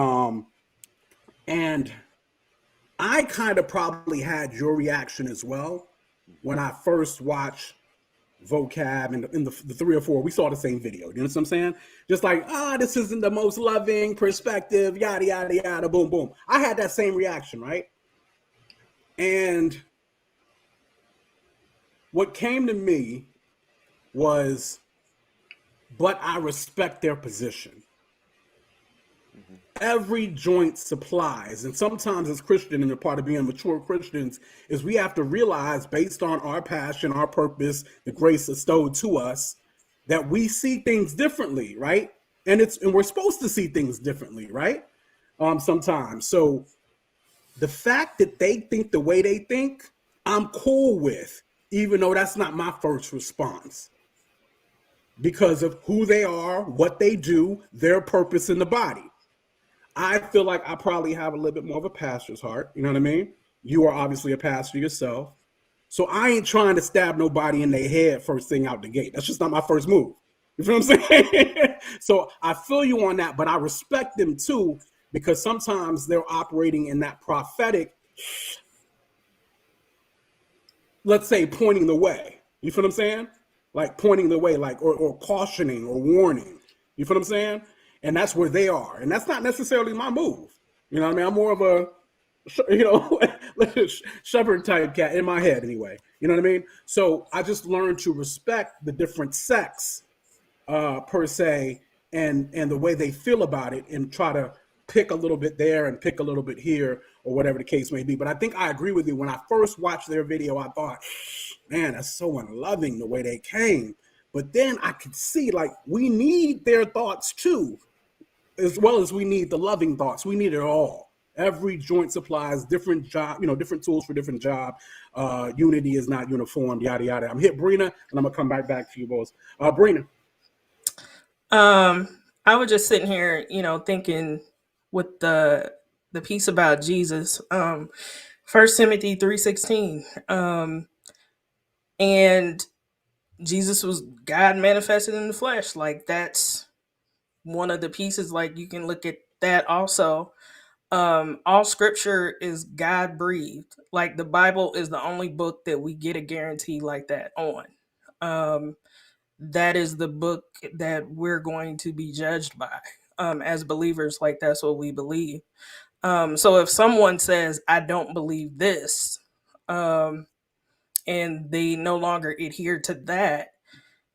I kind of probably had your reaction as well when I first watched Vocab and in the 3 or 4. We saw the same video. You know what I'm saying? Just like, this isn't the most loving perspective, yada yada yada, boom boom. I had that same reaction, right? And what came to me was, but I respect their position. Every joint supplies, and sometimes as Christian, and a part of being mature Christians is we have to realize, based on our passion, our purpose, the grace bestowed to us, that we see things differently, right? And we're supposed to see things differently, right? Sometimes. So the fact that they think the way they think, I'm cool with, even though that's not my first response, because of who they are, what they do, their purpose in the body. I feel like I probably have a little bit more of a pastor's heart. You know what I mean? You are obviously a pastor yourself. So I ain't trying to stab nobody in their head first thing out the gate. That's just not my first move. You feel what I'm saying? So I feel you on that, but I respect them too, because sometimes they're operating in that prophetic, let's say, pointing the way. You feel what I'm saying? Like pointing the way, like, or cautioning or warning. You feel what I'm saying? And that's where they are. And that's not necessarily my move. You know what I mean? I'm more of a, shepherd type cat in my head anyway. You know what I mean? So I just learned to respect the different sects per se, and the way they feel about it, and try to pick a little bit there and pick a little bit here, or whatever the case may be. But I think I agree with you. When I first watched their video, I thought, man, that's so unloving the way they came. But then I could see, like, we need their thoughts too, as well as we need the loving thoughts. We need it all. Every joint supplies different job, different tools for different job. Unity is not uniform, yada yada. I'm hit Brina, and I'm gonna come back to you both. Brina. I was just sitting here, thinking with the piece about Jesus, 1 Timothy 3:16, and Jesus was God manifested in the flesh. Like, that's one of the pieces. Like, you can look at that also. All scripture is God breathed. Like, the Bible is the only book that we get a guarantee like that on. That is the book that we're going to be judged by as believers. Like, that's what we believe. So if someone says, I don't believe this, and they no longer adhere to that,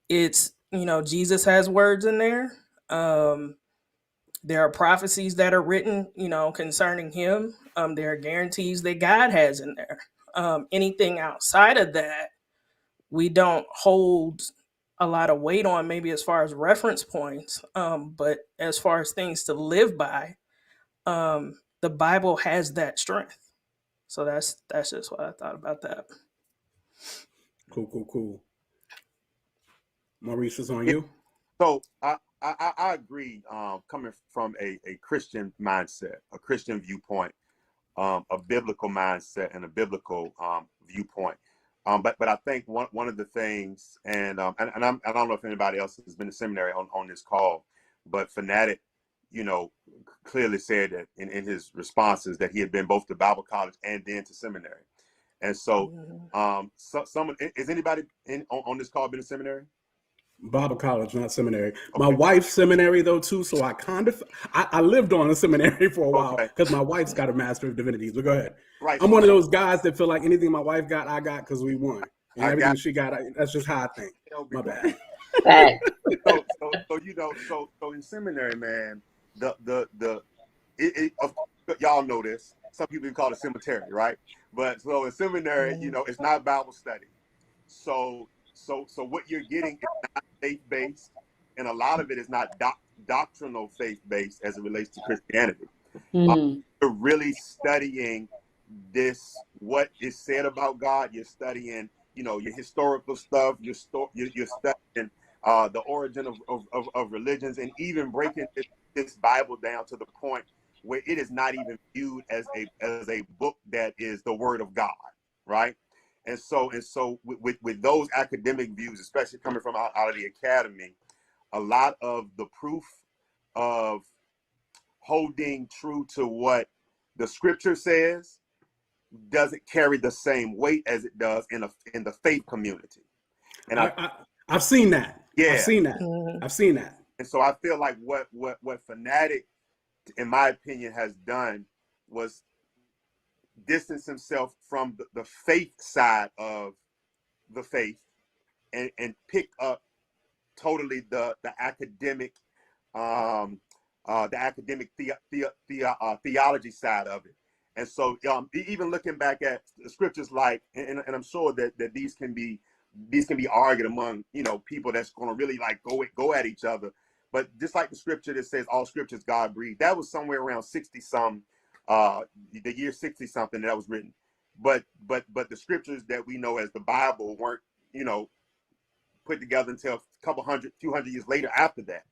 it's, Jesus has words in there. There are prophecies that are written, concerning him. There are guarantees that God has in there. Anything outside of that, we don't hold a lot of weight on, maybe as far as reference points. But as far as things to live by, the Bible has that strength. So that's just what I thought about that. Cool. Maurice, is on you. So I agree. Coming from a Christian mindset, a Christian viewpoint, a biblical mindset, and a biblical viewpoint. But I think one of the things, and I don't know if anybody else has been to seminary on this call, but Phanatik, clearly said that in his responses that he had been both to Bible college and then to seminary. And so, is anybody on this call been to seminary? Bible college, not seminary. Okay. My wife's seminary though too, so I lived on a seminary for a while because my wife's got a Master of Divinities. But go ahead. Right. I'm one of those guys that feel like anything my wife got, I got because we won, and everything she got, that's just how I think. My bad. So in seminary, man, y'all know this. Some people call it cemetery, right? But so in seminary, it's not Bible study. So what you're getting is not faith-based, and a lot of it is not doctrinal faith-based as it relates to Christianity. You're really studying what is said about God. You're studying, your historical stuff. You're studying the origin of religions, and even breaking this Bible down to the point where it is not even viewed as a book that is the Word of God, right? And so with those academic views, especially coming from out of the academy, a lot of the proof of holding true to what the Scripture says doesn't carry the same weight as it does in the faith community. And I've seen that. Yeah, I've seen that. And so I feel like what Phanatik, in my opinion, has done was distance himself from the faith side of the faith and pick up totally the academic theology side of it. And so even looking back at the scriptures, like, and I'm sure that these can be argued among people that's going to really like go at each other. But just like the scripture that says all scriptures God breathed, that was somewhere around 60-some, the year 60-something that was written. But the scriptures that we know as the Bible weren't, put together until a few hundred years later after that.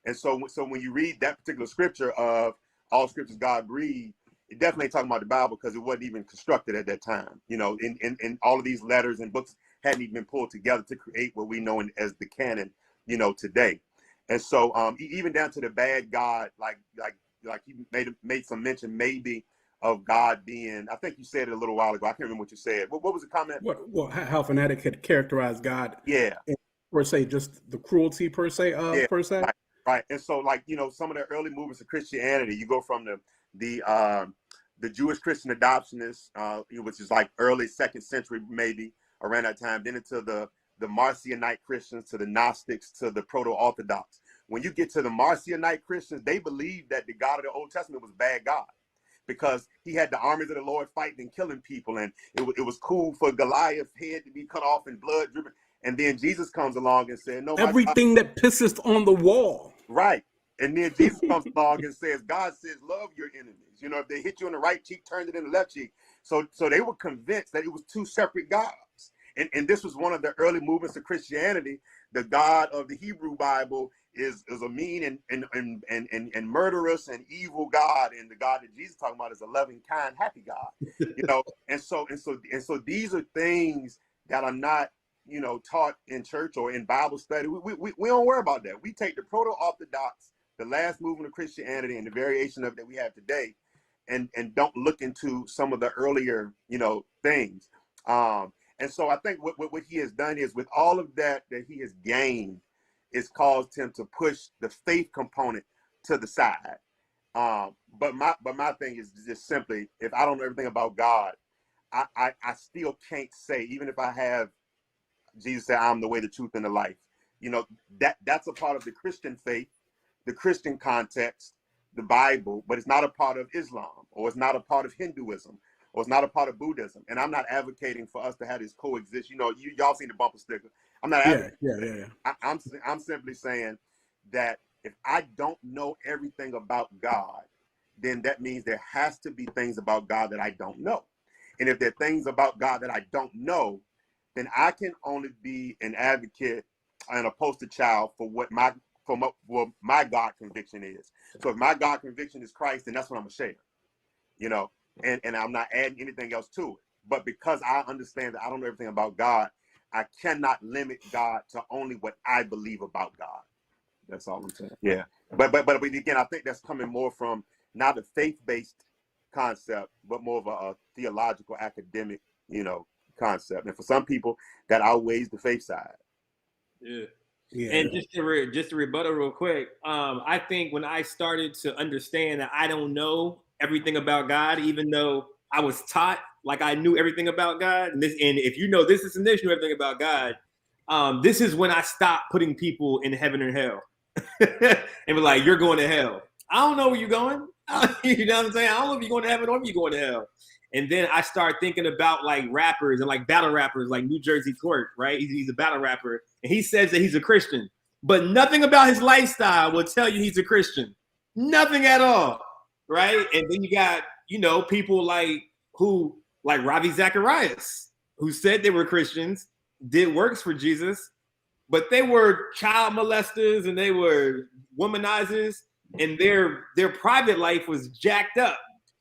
And so when you read that particular scripture of all scriptures God breathed, it definitely ain't talking about the Bible because it wasn't even constructed at that time. And all of these letters and books hadn't even been pulled together to create what we know as the canon, today. And so even down to the bad God, like you made some mention maybe of God being, I think you said it a little while ago. I can't remember what you said. What was the comment? How Phanatik had characterized God. Yeah. Per se, just the cruelty per se. Right. And so some of the early movements of Christianity, you go from the Jewish Christian adoptionists, which is like early 2nd century, maybe around that time, then into the Marcionite Christians, to the Gnostics, to the Proto-Orthodox. When you get to the Marcionite Christians, they believe that the God of the Old Testament was a bad God because he had the armies of the Lord fighting and killing people. And it was cool for Goliath's head to be cut off and blood dripping. And then Jesus comes along and said, no, everything that pisses on the wall. Right. And then Jesus comes along and says, God says, love your enemies. If they hit you in the right cheek, turn it in the left cheek. So they were convinced that it was two separate gods. And this was one of the early movements of Christianity. The God of the Hebrew Bible is a mean and murderous and evil God, and the God that Jesus is talking about is a loving, kind, happy God. And so these are things that are not taught in church or in Bible study. We don't worry about that. We take the Proto-Orthodox, the last movement of Christianity, and the variation of it that we have today, and don't look into some of the earlier things. And so I think what he has done is, with all of that he has gained, it's caused him to push the faith component to the side. But my thing is just simply, if I don't know everything about God, I still can't say, even if I have Jesus said, I'm the way, the truth, and the life. That's a part of the Christian faith, the Christian context. the Bible, but it's not a part of Islam, or it's not a part of Hinduism, or it's not a part of Buddhism. And I'm not advocating for us to have this coexist. You know, y'all seen the bumper sticker. I'm not advocating. I'm simply saying that if I don't know everything about God, then that means there has to be things about God that I don't know. And if there are things about God that I don't know, then I can only be an advocate and a poster child for what my God conviction is. So if my God conviction is Christ, then that's what I'm gonna share, you know, and I'm not adding anything else to it. But because I understand that I don't know everything about God, I cannot limit God to only what I believe about God. That's all I'm saying. Yeah. But again, I think that's coming more from not a faith-based concept, but more of a theological, academic, you know, concept. And for some people, that outweighs the faith side. Yeah. And just to rebuttal real quick, I think when I started to understand that I don't know everything about God, even though I was taught like I knew everything about God, and if you know this and this, you know everything about God, this is when I stopped putting people in heaven or hell. And be like, you're going to hell. I don't know where you're going. You know what I'm saying? I don't know if you're going to heaven or if you're going to hell. And then I start thinking about like rappers and like battle rappers, like New Jersey Twerk, right? He's a battle rapper, and he says that he's a Christian, but nothing about his lifestyle will tell you he's a Christian. Nothing at all, right? And then you got, you know, people like Ravi Zacharias, who said they were Christians, did works for Jesus, but they were child molesters and they were womanizers, and their private life was jacked up.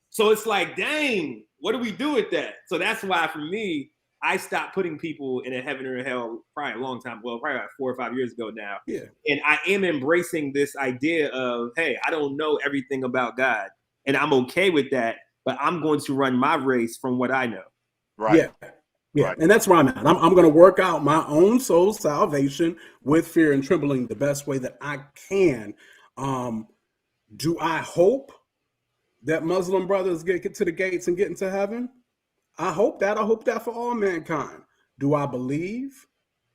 So it's like, dang, what do we do with that? So that's why, for me, I stopped putting people in a heaven or a hell probably a long time, well, probably about 4 or 5 years ago now. Yeah. And I am embracing this idea of, hey, I don't know everything about God, and I'm okay with that, but I'm going to run my race from what I know. Right. Yeah. Right. And that's where I'm at. I'm going to work out my own soul salvation with fear and trembling the best way that I can. Do I hope that Muslim brothers get to the gates and get into heaven? I hope that. I hope that for all mankind. Do I believe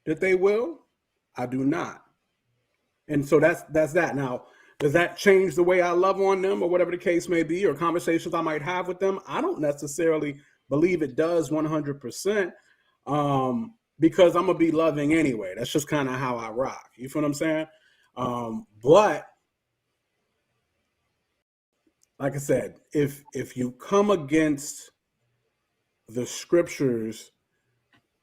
that they will? I do not. And so that's that. Now, does that change the way I love on them or whatever the case may be, or conversations I might have with them? I don't necessarily believe it does 100%, because I'm going to be loving anyway. That's just kind of how I rock. You feel what I'm saying? But like I said, if you come against the scriptures,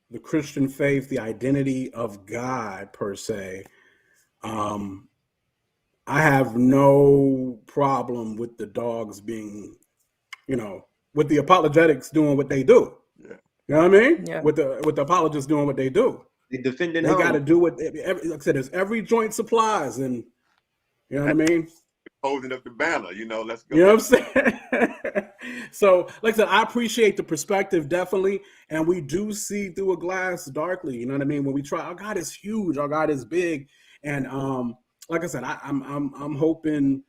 the Christian faith, the identity of God per se, I have no problem with the dogs being, you know, with the apologetics doing what they do. Yeah. You know what I mean? Yeah. With the apologists doing what they do. They defending. They got to do what, like I said, there's every joint supplies, and you know what I mean? Holding up the banner, you know, let's go. You know what I'm saying? So, like I said, I appreciate the perspective, definitely. And we do see through a glass darkly. You know what I mean? When we try, our God is huge, our God is big. And like I said, I'm hoping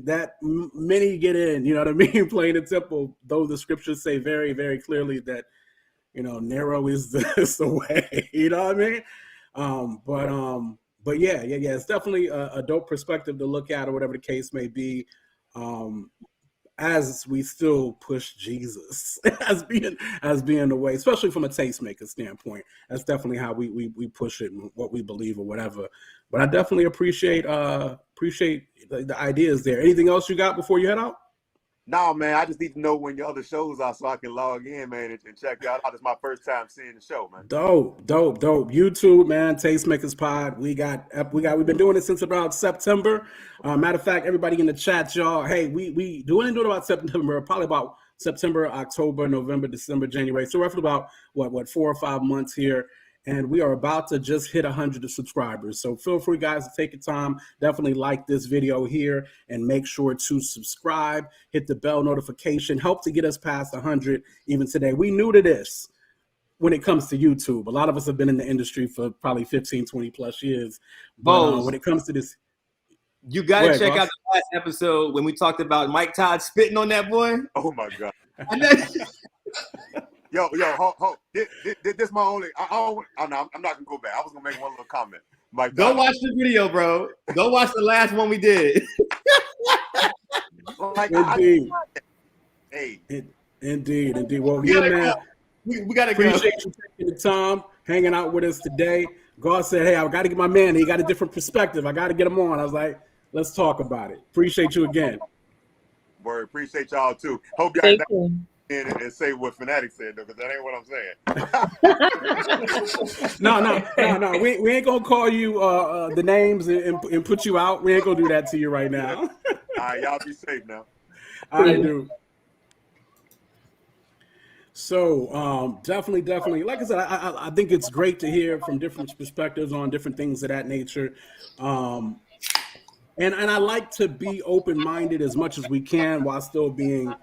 that many get in, you know what I mean? Plain and simple, though the scriptures say very, very clearly that, you know, narrow is the way, you know what I mean? But yeah, it's definitely a dope perspective to look at, or whatever the case may be, as we still push Jesus as being the way, especially from a tastemaker standpoint. That's definitely how we push it and what we believe or whatever. But I definitely appreciate the ideas there. Anything else you got before you head out? No, man, I just need to know when your other shows are so I can log in, man, and check you out. It's my first time seeing the show, man. Dope. YouTube, man, Tastemakers Pod. We've been doing it since about September. Matter of fact, everybody in the chat, y'all, hey, we doing it about September, probably about September, October, November, December, January. So roughly about what 4 or 5 months here. And we are about to just hit 100 subscribers. So feel free, guys, to take your time. Definitely like this video here and make sure to subscribe, hit the bell notification, help to get us past 100 even today. We new to this when it comes to YouTube. A lot of us have been in the industry for probably 15, 20 plus years. But when it comes to this, you got to check out the last episode when we talked about Mike Todd spitting on that boy. Oh, my God. Yo, hold. This my only. I'm not gonna go back. I was gonna make one little comment, Mike, Go watch the video, bro. Go watch the last one we did. Like, Indeed. Hey, Indeed. Well, We yeah, gotta man. go. We gotta go. Appreciate you taking the time, hanging out with us today. God said, hey, I got to get my man. He got a different perspective. I got to get him on. I was like, let's talk about it. Appreciate you again. word, appreciate y'all too. Hope y'all Thank you. in and say what Phanatik said though, because that ain't what I'm saying. No. We ain't gonna call you the names and put you out. We ain't gonna do that to you right now. All right, y'all be safe now. I do. So definitely, like I said, I think it's great to hear from different perspectives on different things of that nature. And I like to be open-minded as much as we can while still being,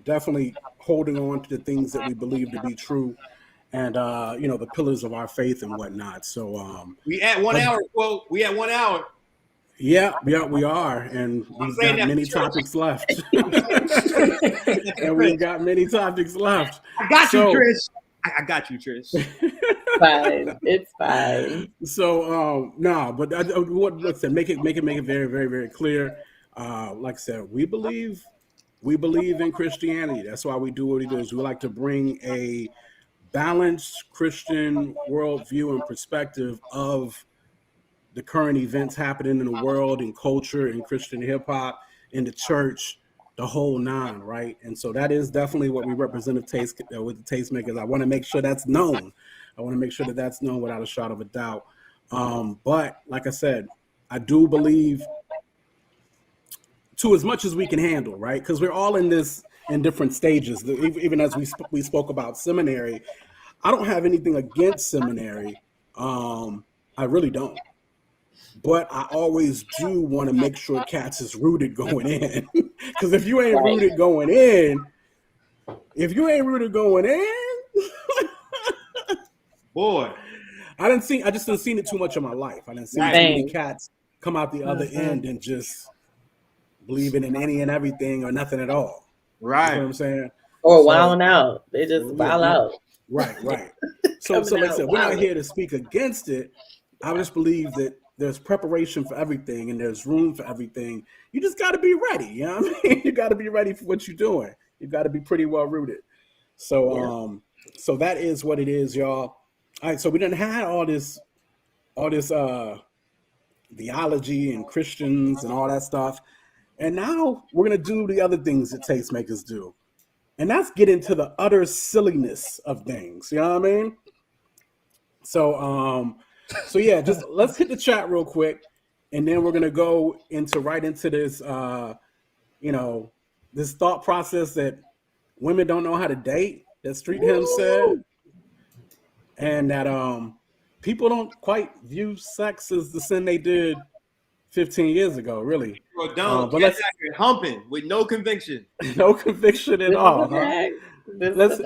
definitely holding on to the things that we believe to be true and, the pillars of our faith and whatnot. So We at 1 hour, quote. We at 1 hour. Yeah, we are, and we've got many topics left. And we've got many topics left. I got you, Trish. I got you, Trish. Fine. It's fine. So but what's that? Make it very, very, very clear. Like I said, we believe in Christianity. That's why we do what we do. Is we like to bring a balanced Christian worldview and perspective of the current events happening in the world, in culture, in Christian hip hop, in the church, the whole nine, right? And so that is definitely what we represent with the Tastemakers. I want to make sure that's known. I want to make sure that that's known without a shadow of a doubt. But like I said, I do believe to as much as we can handle, right? Because we're all in different stages. Even as we spoke about seminary, I don't have anything against seminary. I really don't. But I always do want to make sure cats is rooted going in. Because if you ain't rooted going in, boy, I just didn't seen it too much in my life. I didn't see too many cats come out the other end and just believing in any and everything or nothing at all. Right. You know what I'm saying? Or wilding out. They just wild out. Right. So like I said, we're not here to speak against it. I just believe that there's preparation for everything and there's room for everything. You just got to be ready. You know what I mean? You got to be ready for what you're doing. You got to be pretty well rooted. So, so that is what it is, y'all. All right. So we done had all this theology and Christians and all that stuff. And now we're going to do the other things that tastemakers do. And that's get into the utter silliness of things. You know what I mean? So yeah, just let's hit the chat real quick, and then we're gonna go right into this, this thought process that women don't know how to date. That Street Hymn said, and that people don't quite view sex as the sin they did 15 years ago. Really, well, don't. But let's humping with no conviction. No conviction at all. Let's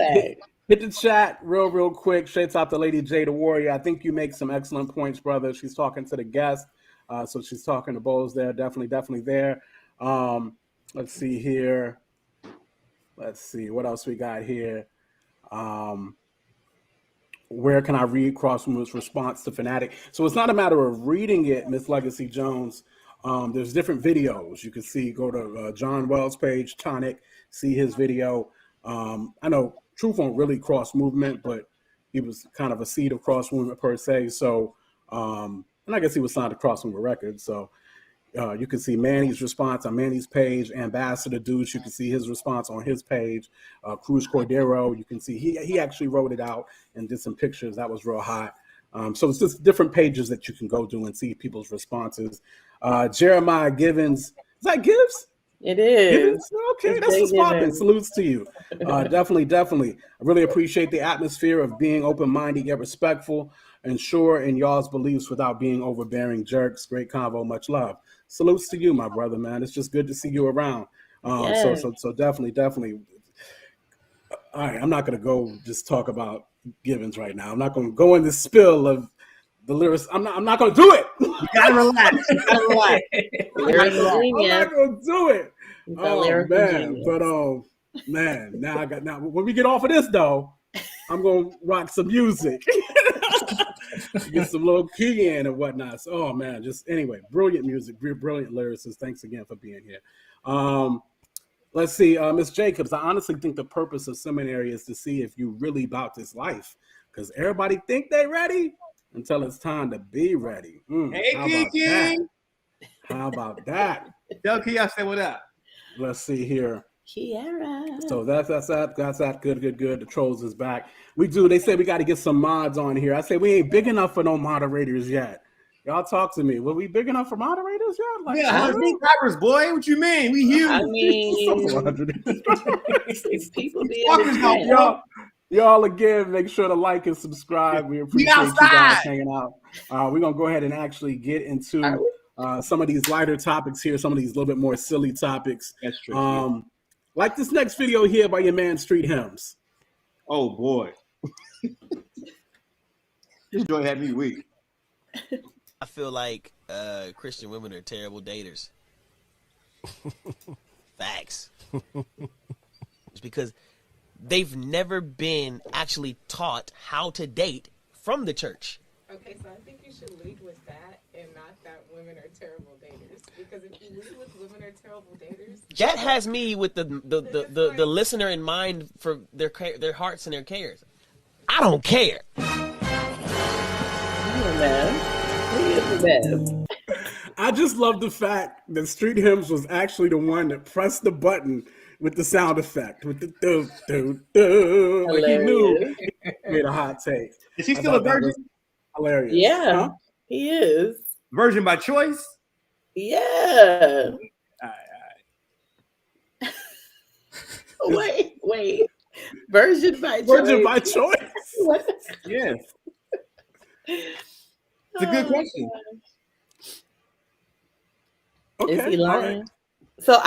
hit the chat real quick. Shades out to Lady J the Warrior. I think you make some excellent points, brother. She's talking to the guest. So she's talking to Bowles there. Definitely there. Let's see here. Let's see what else we got here. Where can I read Crosswoman's response to Phanatik? So it's not a matter of reading it, Miss Legacy Jones. There's different videos. You can see, go to John Wells' page, Tonic, see his video. I know Truth won't really cross movement, but he was kind of a seed of cross movement per se. So, and I guess he was signed to Cross Movement Records. So you can see Manny's response on Manny's page. Ambassador Deuce, you can see his response on his page. Cruz Cordero, you can see he actually wrote it out and did some pictures. That was real hot. So it's just different pages that you can go to and see people's responses. Jeremiah Givens, is that Gibbs? It is. Okay, that's what's popping. Salutes to you. Definitely. I really appreciate the atmosphere of being open-minded yet respectful and sure in y'all's beliefs without being overbearing jerks. Great convo, much love. Salutes to you, my brother, man. It's just good to see you around. So definitely. All right, I'm not gonna go just talk about Givens right now. I'm not gonna go in the spill of the lyrics. I'm not gonna do it. You gotta relax. I'm not gonna do it. Oh man, but now when we get off of this though, I'm gonna rock some music. Get some little key in and whatnot. So, oh man, just anyway, brilliant music, brilliant lyricists. Thanks again for being here. Let's see, Ms. Jacobs. I honestly think the purpose of seminary is to see if you really about this life, because everybody think they ready until it's time to be ready. Hey, how about Kiki. that? How about that? Tell Kia I say what up. Let's see here. Kiara. So that's that. Good. The trolls is back. They say we got to get some mods on here. I say we ain't big enough for no moderators yet. Y'all talk to me. Were we big enough for moderators yet? Like, yeah, 100 subscribers, boy. What you mean? We huge. I mean, people be in the y'all again, make sure to like and subscribe. We appreciate you guys hanging out. We're gonna go ahead and actually get into some of these lighter topics here, some of these little bit more silly topics. That's true. Like this next video here by your man Street Hymns. Oh boy. This joint had me weak. I feel like Christian women are terrible daters. Facts. It's because they've never been actually taught how to date from the church. Okay, so I think you should lead with that and not that women are terrible daters. Because if you lead with women are terrible daters, that has me with the listener in mind for their hearts and their cares. I don't care. I just love the fact that Street Hymns was actually the one that pressed the button with the sound effect, with the do. Like he knew he made a hot take. Is he still a virgin? Hilarious. Yeah, he is. Virgin by choice? Yeah. All right. Wait. Virgin by choice. Virgin by choice? What? Yes. It's a good question. Okay, is he lying? Right. So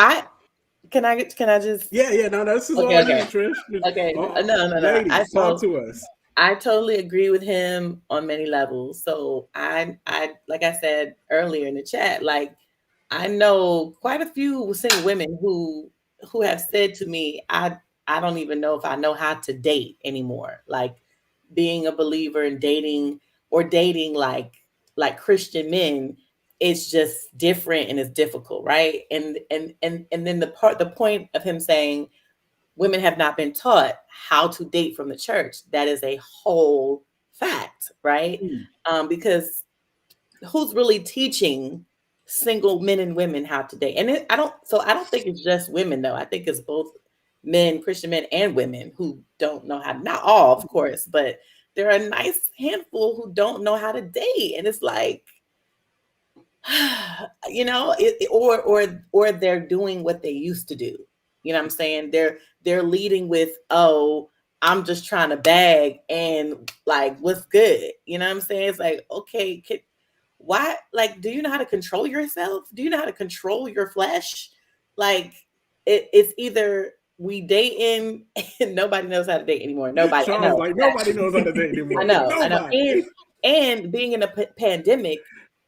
can I just no, this is all you, Trish. Okay. No. Ladies, talk to us. I totally agree with him on many levels. So I like I said earlier in the chat, like I know quite a few single women who have said to me, I don't even know if I know how to date anymore. Like being a believer in dating like Christian men, it's just different and it's difficult, right? And then the point of him saying women have not been taught how to date from the church, that is a whole fact, right? Because who's really teaching single men and women how to date? And I don't think it's just women though. I think it's both men, Christian men and women who don't know how, not all of course, but there are a nice handful who don't know how to date. And it's like, you know, or they're doing what they used to do. You know what I'm saying? They're leading with, oh, I'm just trying to bag and like, what's good? You know what I'm saying? It's like, okay, why? Like, do you know how to control yourself? Do you know how to control your flesh? Like, it's either we dating and nobody knows how to date anymore. Nobody knows how to date anymore. I know. And being in a pandemic,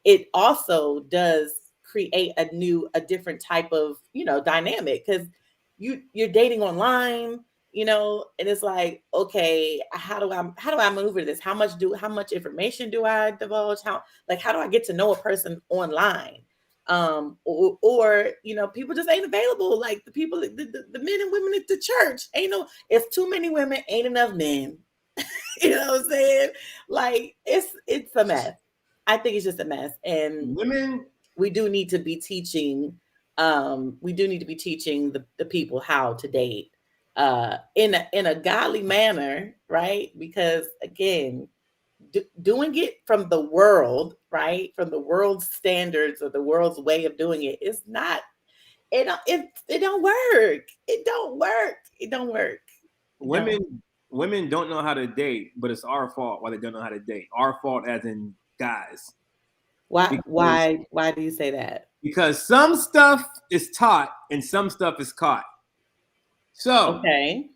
it also does create a different type of, you know, dynamic, because you're dating online, you know, and it's like, okay, how do I maneuver this? How much information do I divulge? How do I get to know a person online? Or you know, people just ain't available. Like the people, the men and women at the church, it's too many women, ain't enough men. You know what I'm saying? Like it's a mess. I think it's just a mess. And women, we do need to be teaching. We do need to be teaching the people how to date in a godly manner, right? Because again, doing it from the world, right? From the world's standards or the world's way of doing it is not. It don't work. It don't work. Women don't know how to date, but it's our fault why they don't know how to date. Our fault, as in guys. Why do you say that? Because some stuff is taught and some stuff is caught. So, okay,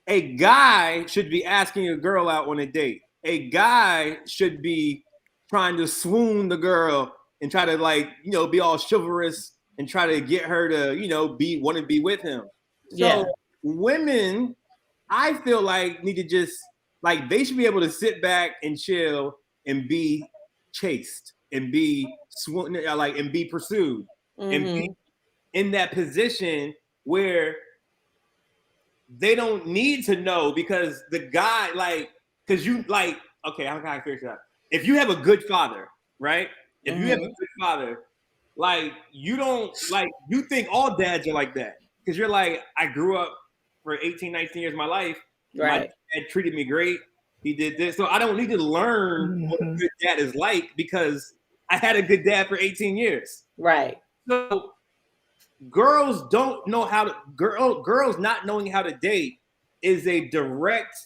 a guy should be asking a girl out on a date. A guy should be trying to swoon the girl and try to, like, you know, be all chivalrous and try to get her to, you know, want to be with him. So women, I feel like, need to just, like, they should be able to sit back and chill and be chased and be and be pursued and be in that position where they don't need to know because the guy because you okay, how can I figure it out? If you have a good father, right? If you have a good father, you don't you think all dads are like that because you're like, I grew up for 18, 19 years of my life. Right. My dad treated me great. He did this. So I don't need to learn what a good dad is like because I had a good dad for 18 years. Right. So girls don't know how to girls not knowing how to date is a direct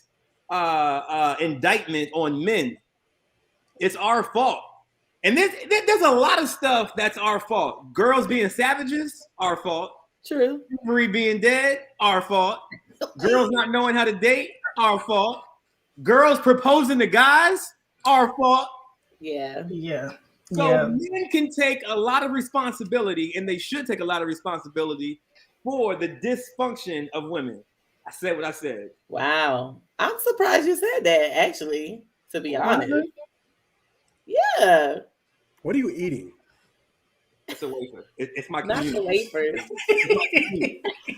indictment on men. It's our fault. And there's a lot of stuff that's our fault. Girls being savages, our fault. True. Chivalry being dead, our fault. Girls not knowing how to date, our fault. Girls proposing to guys, our fault. Yeah. Yeah. So men can take a lot of responsibility, and they should take a lot of responsibility for the dysfunction of women. I said what I said. Wow. I'm surprised you said that, actually, to be honest. Yeah. What are you eating? It's a wafer. It's my Not community. the wafers.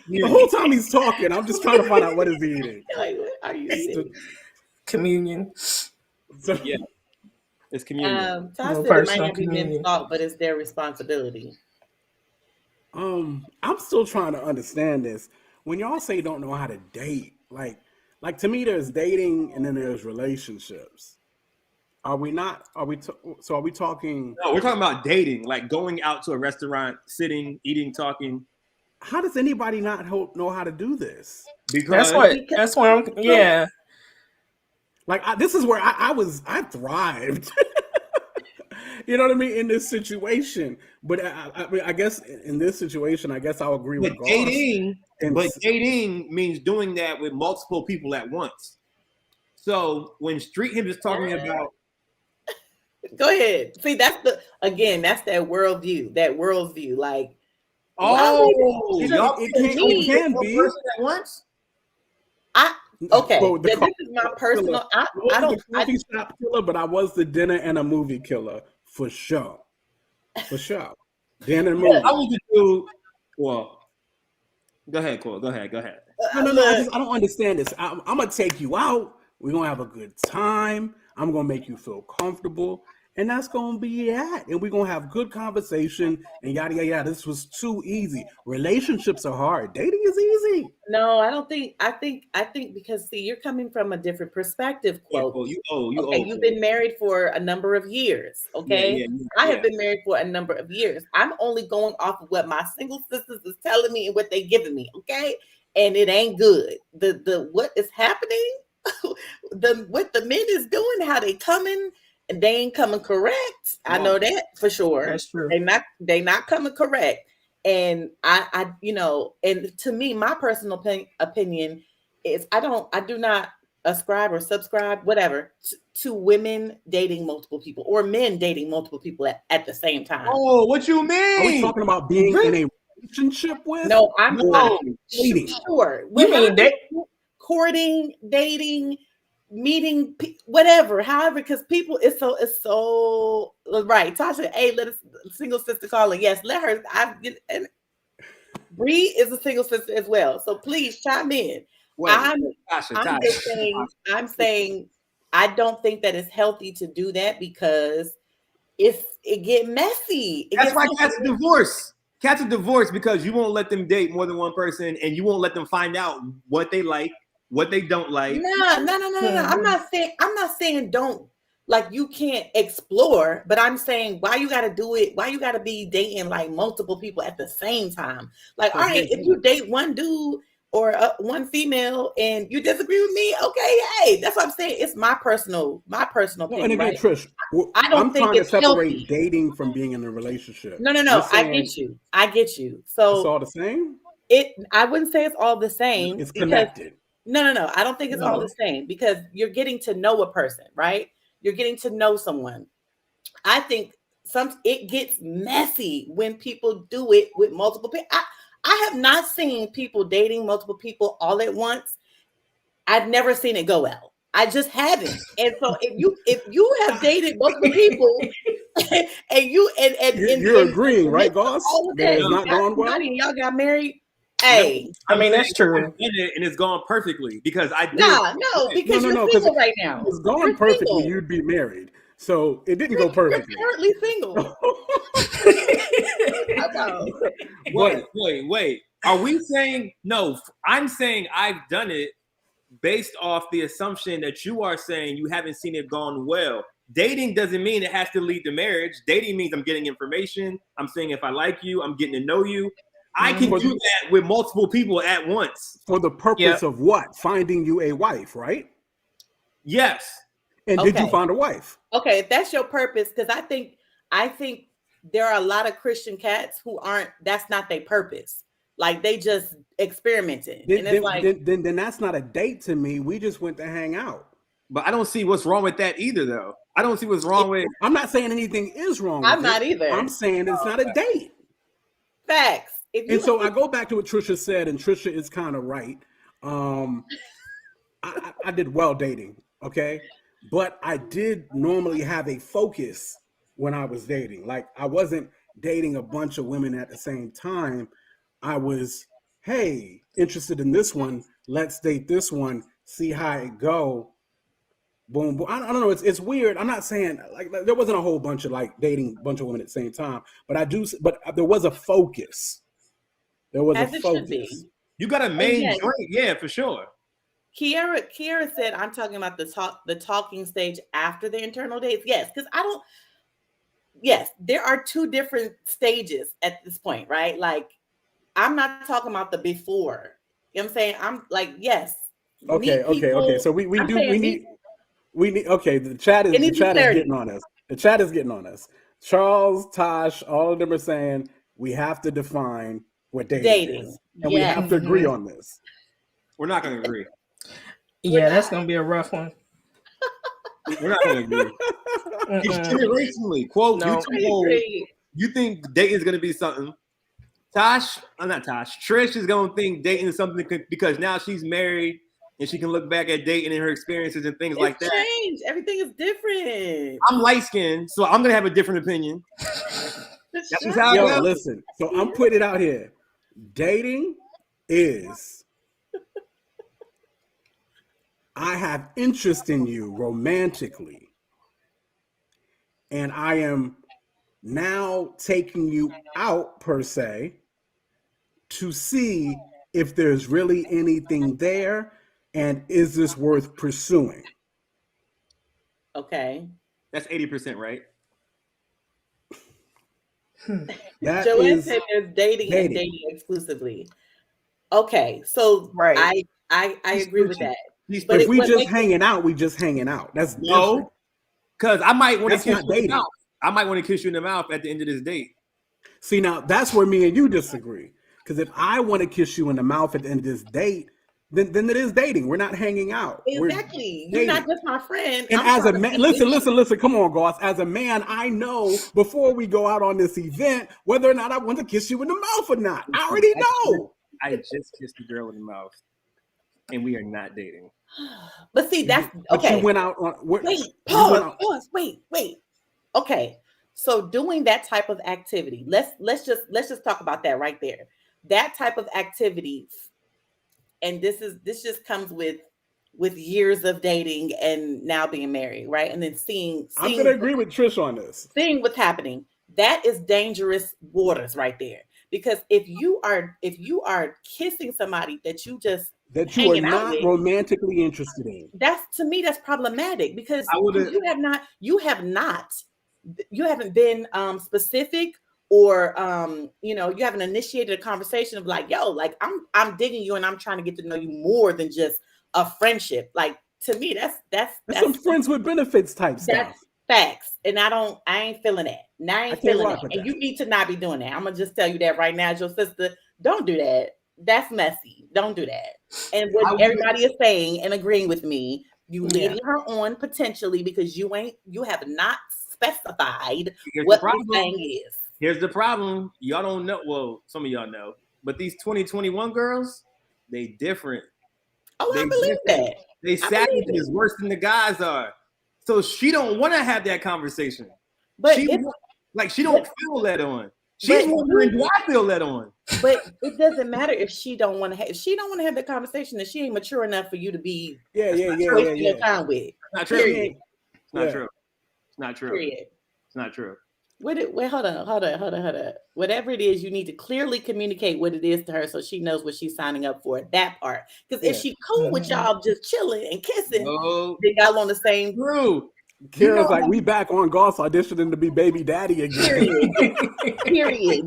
The whole time he's talking, I'm just trying to find out what is he eating. Like, what are you eating? Communion. Yeah. It's communion. Todd said it might not be men's fault, but it's their responsibility. I'm still trying to understand this. When y'all say don't know how to date, like to me, there's dating and then there's relationships. Are we talking? No, we're talking about dating, like going out to a restaurant, sitting, eating, talking. How does anybody not know how to do this? Because that's what I'm. Yeah. This is where I thrived. You know what I mean? In this situation. But I guess in this situation, I guess I'll agree with Goss. Dating means doing that with multiple people at once. So when Street Him is talking about. Go ahead. See, that's that worldview. That worldview. Like, it can be person at once. Okay, this is my personal. I don't. Coffee shop killer, but I was the dinner and a movie killer for sure. For sure. Dinner and movie. I was the dude. Well, go ahead, Cole. Go ahead. No. I don't understand this. I'm gonna take you out. We're gonna have a good time. I'm gonna make you feel comfortable. And that's going to be that. And we're going to have good conversation and yada, yada, yada. This was too easy. Relationships are hard. Dating is easy. No, I don't think. I think because, see, you're coming from a different perspective, quote. You've been married for a number of years, okay? I have been married for a number of years. I'm only going off of what my single sisters is telling me and what they giving me, okay? And it ain't good. The what is happening, what the men is doing, how they coming, they ain't coming correct. I know that for sure. That's true. They not coming correct. And I and to me, my personal opinion is I do not ascribe or subscribe, whatever, to women dating multiple people or men dating multiple people at the same time. Oh, what you mean? Are we talking about being in a relationship with? No, I'm dating. Sure. You mean courting, dating, meeting, whatever, however, because people it's so right. Tasha, hey, let a single sister call her. Yes, let her. And Bree is a single sister as well. So please chime in. I'm saying I don't think that it's healthy to do that because it get messy. That's why cats are divorced. Cats are divorced because you won't let them date more than one person, and you won't let them find out what they like, what they don't like. No. I'm not saying don't, like, you can't explore, but I'm saying why you got to do it. Why you got to be dating like multiple people at the same time? Like, all right, if you date one dude or one female and you disagree with me, okay, hey, that's what I'm saying. It's my personal opinion. And again, right? Trish, I'm trying to separate healthy. Dating from being in a relationship. No. I get you. So it's all the same. I wouldn't say it's all the same. It's connected. No. I don't think it's all the same because you're getting to know a person, right? You're getting to know someone. I think it gets messy when people do it with multiple people. I have not seen people dating multiple people all at once. I've never seen it go well. I just haven't. And so if you have dated multiple people and You're agreeing, right, Goss? That it's not going well. And y'all got married. Hey, I mean, that's true. And it's gone perfectly because I did. Because you're single right now. If it was going perfectly, you'd be married. So it didn't go perfectly. You're currently single. Wait. Are we saying no? I'm saying I've done it based off the assumption that you are saying you haven't seen it gone well. Dating doesn't mean it has to lead to marriage. Dating means I'm getting information. I'm saying if I like you, I'm getting to know you. I can do that with multiple people at once. For the purpose of what? Finding you a wife, right? Yes. And did you find a wife? Okay, if that's your purpose, because I think there are a lot of Christian cats who that's not their purpose. Like they just experimenting. Then that's not a date to me. We just went to hang out. But I don't see what's wrong with that either, though. I don't see what's wrong with. I'm not saying anything is wrong. I'm not either. I'm saying it's not a date. Facts. And so I go back to what Trisha said, and Trisha is kind of right. I did well dating, okay? But I did normally have a focus when I was dating. Like I wasn't dating a bunch of women at the same time. I was, hey, interested in this one. Let's date this one. See how it go. Boom, boom. I don't know. It's weird. I'm not saying like there wasn't a whole bunch of like dating a bunch of women at the same time, but there was a focus. There was As a it focus. should be. You got a main joint, yeah, for sure. Kiara said, "I'm talking about the talking stage after the internal dates." Yes, because Yes, there are two different stages at this point, right? Like, I'm not talking about the before. You know what I'm saying? I'm like, yes. Okay. So we need. Okay, the chat is getting on us. The chat is getting on us. Charles, Tosh, all of them are saying we have to define what dating is, and we have to agree on this. We're not going to agree. Yeah, that's going to be a rough one. We're not going to agree. It's generationally. Quote, no. You think dating is going to be something. Trish is going to think dating is something because now she's married and she can look back at dating and her experiences and things like that. Changed. Everything is different. I'm light-skinned, so I'm going to have a different opinion. That's just how it goes. Listen, so I'm putting it out here. Dating is I have interest in you romantically, and I am now taking you out per se to see if there's really anything there and is this worth pursuing. Okay. That's 80%, right? Joanne said there's dating and dating exclusively. Okay, so right. I agree with that. But if we just hanging out, we just hanging out. That's no, because I might want to kiss you in the mouth. I might want to kiss you in the mouth at the end of this date. See, now that's where me and you disagree. Because if I want to kiss you in the mouth at the end of this date, then it is dating. We're not hanging out. Exactly. You're not just my friend. And as a man, listen. Come on, Goss. As a man, I know before we go out on this event whether or not I want to kiss you in the mouth or not. I already know. I just kissed a girl in the mouth, and we are not dating. But see, that's okay. But you went out on. Pause. Wait. Okay, so doing that type of activity, let's just talk about that right there. That type of activity, and this just comes with years of dating and now being married, right? And then seeing I'm gonna agree with Trish on this. Seeing what's happening, that is dangerous waters right there. Because if you are kissing somebody that you are not romantically interested in, to me that's problematic because you haven't been specific or you haven't initiated a conversation of like, yo, like I'm digging you and I'm trying to get to know you more than just a friendship. Like to me, that's some friends with benefits type stuff. Facts. And I ain't feeling that. And I ain't feeling that. And you need to not be doing that. I'm gonna just tell you that right now as your sister. Don't do that. That's messy. Don't do that. And what everybody is saying and agreeing with me, you leading her on potentially because you have not specified what the thing is. Here's the problem. Y'all don't know. Well, some of y'all know, but these 2021 girls, they different. Oh, I believe that. They savages worse than the guys are. So she don't want to have that conversation. But she don't feel let on. She's wondering, do I feel let on? But it doesn't matter if she don't want to have. If she don't want to have the conversation, then she ain't mature enough for you to be wasting your time with. It's not true. Period. It's not true. It's not true. Period. It's not true. Wait, hold on. Whatever it is, you need to clearly communicate what it is to her so she knows what she's signing up for. That part. Because if she cool with y'all just chilling and kissing, then y'all on the same group. Kira's like, we back on Goss auditioning to be baby daddy again. Period.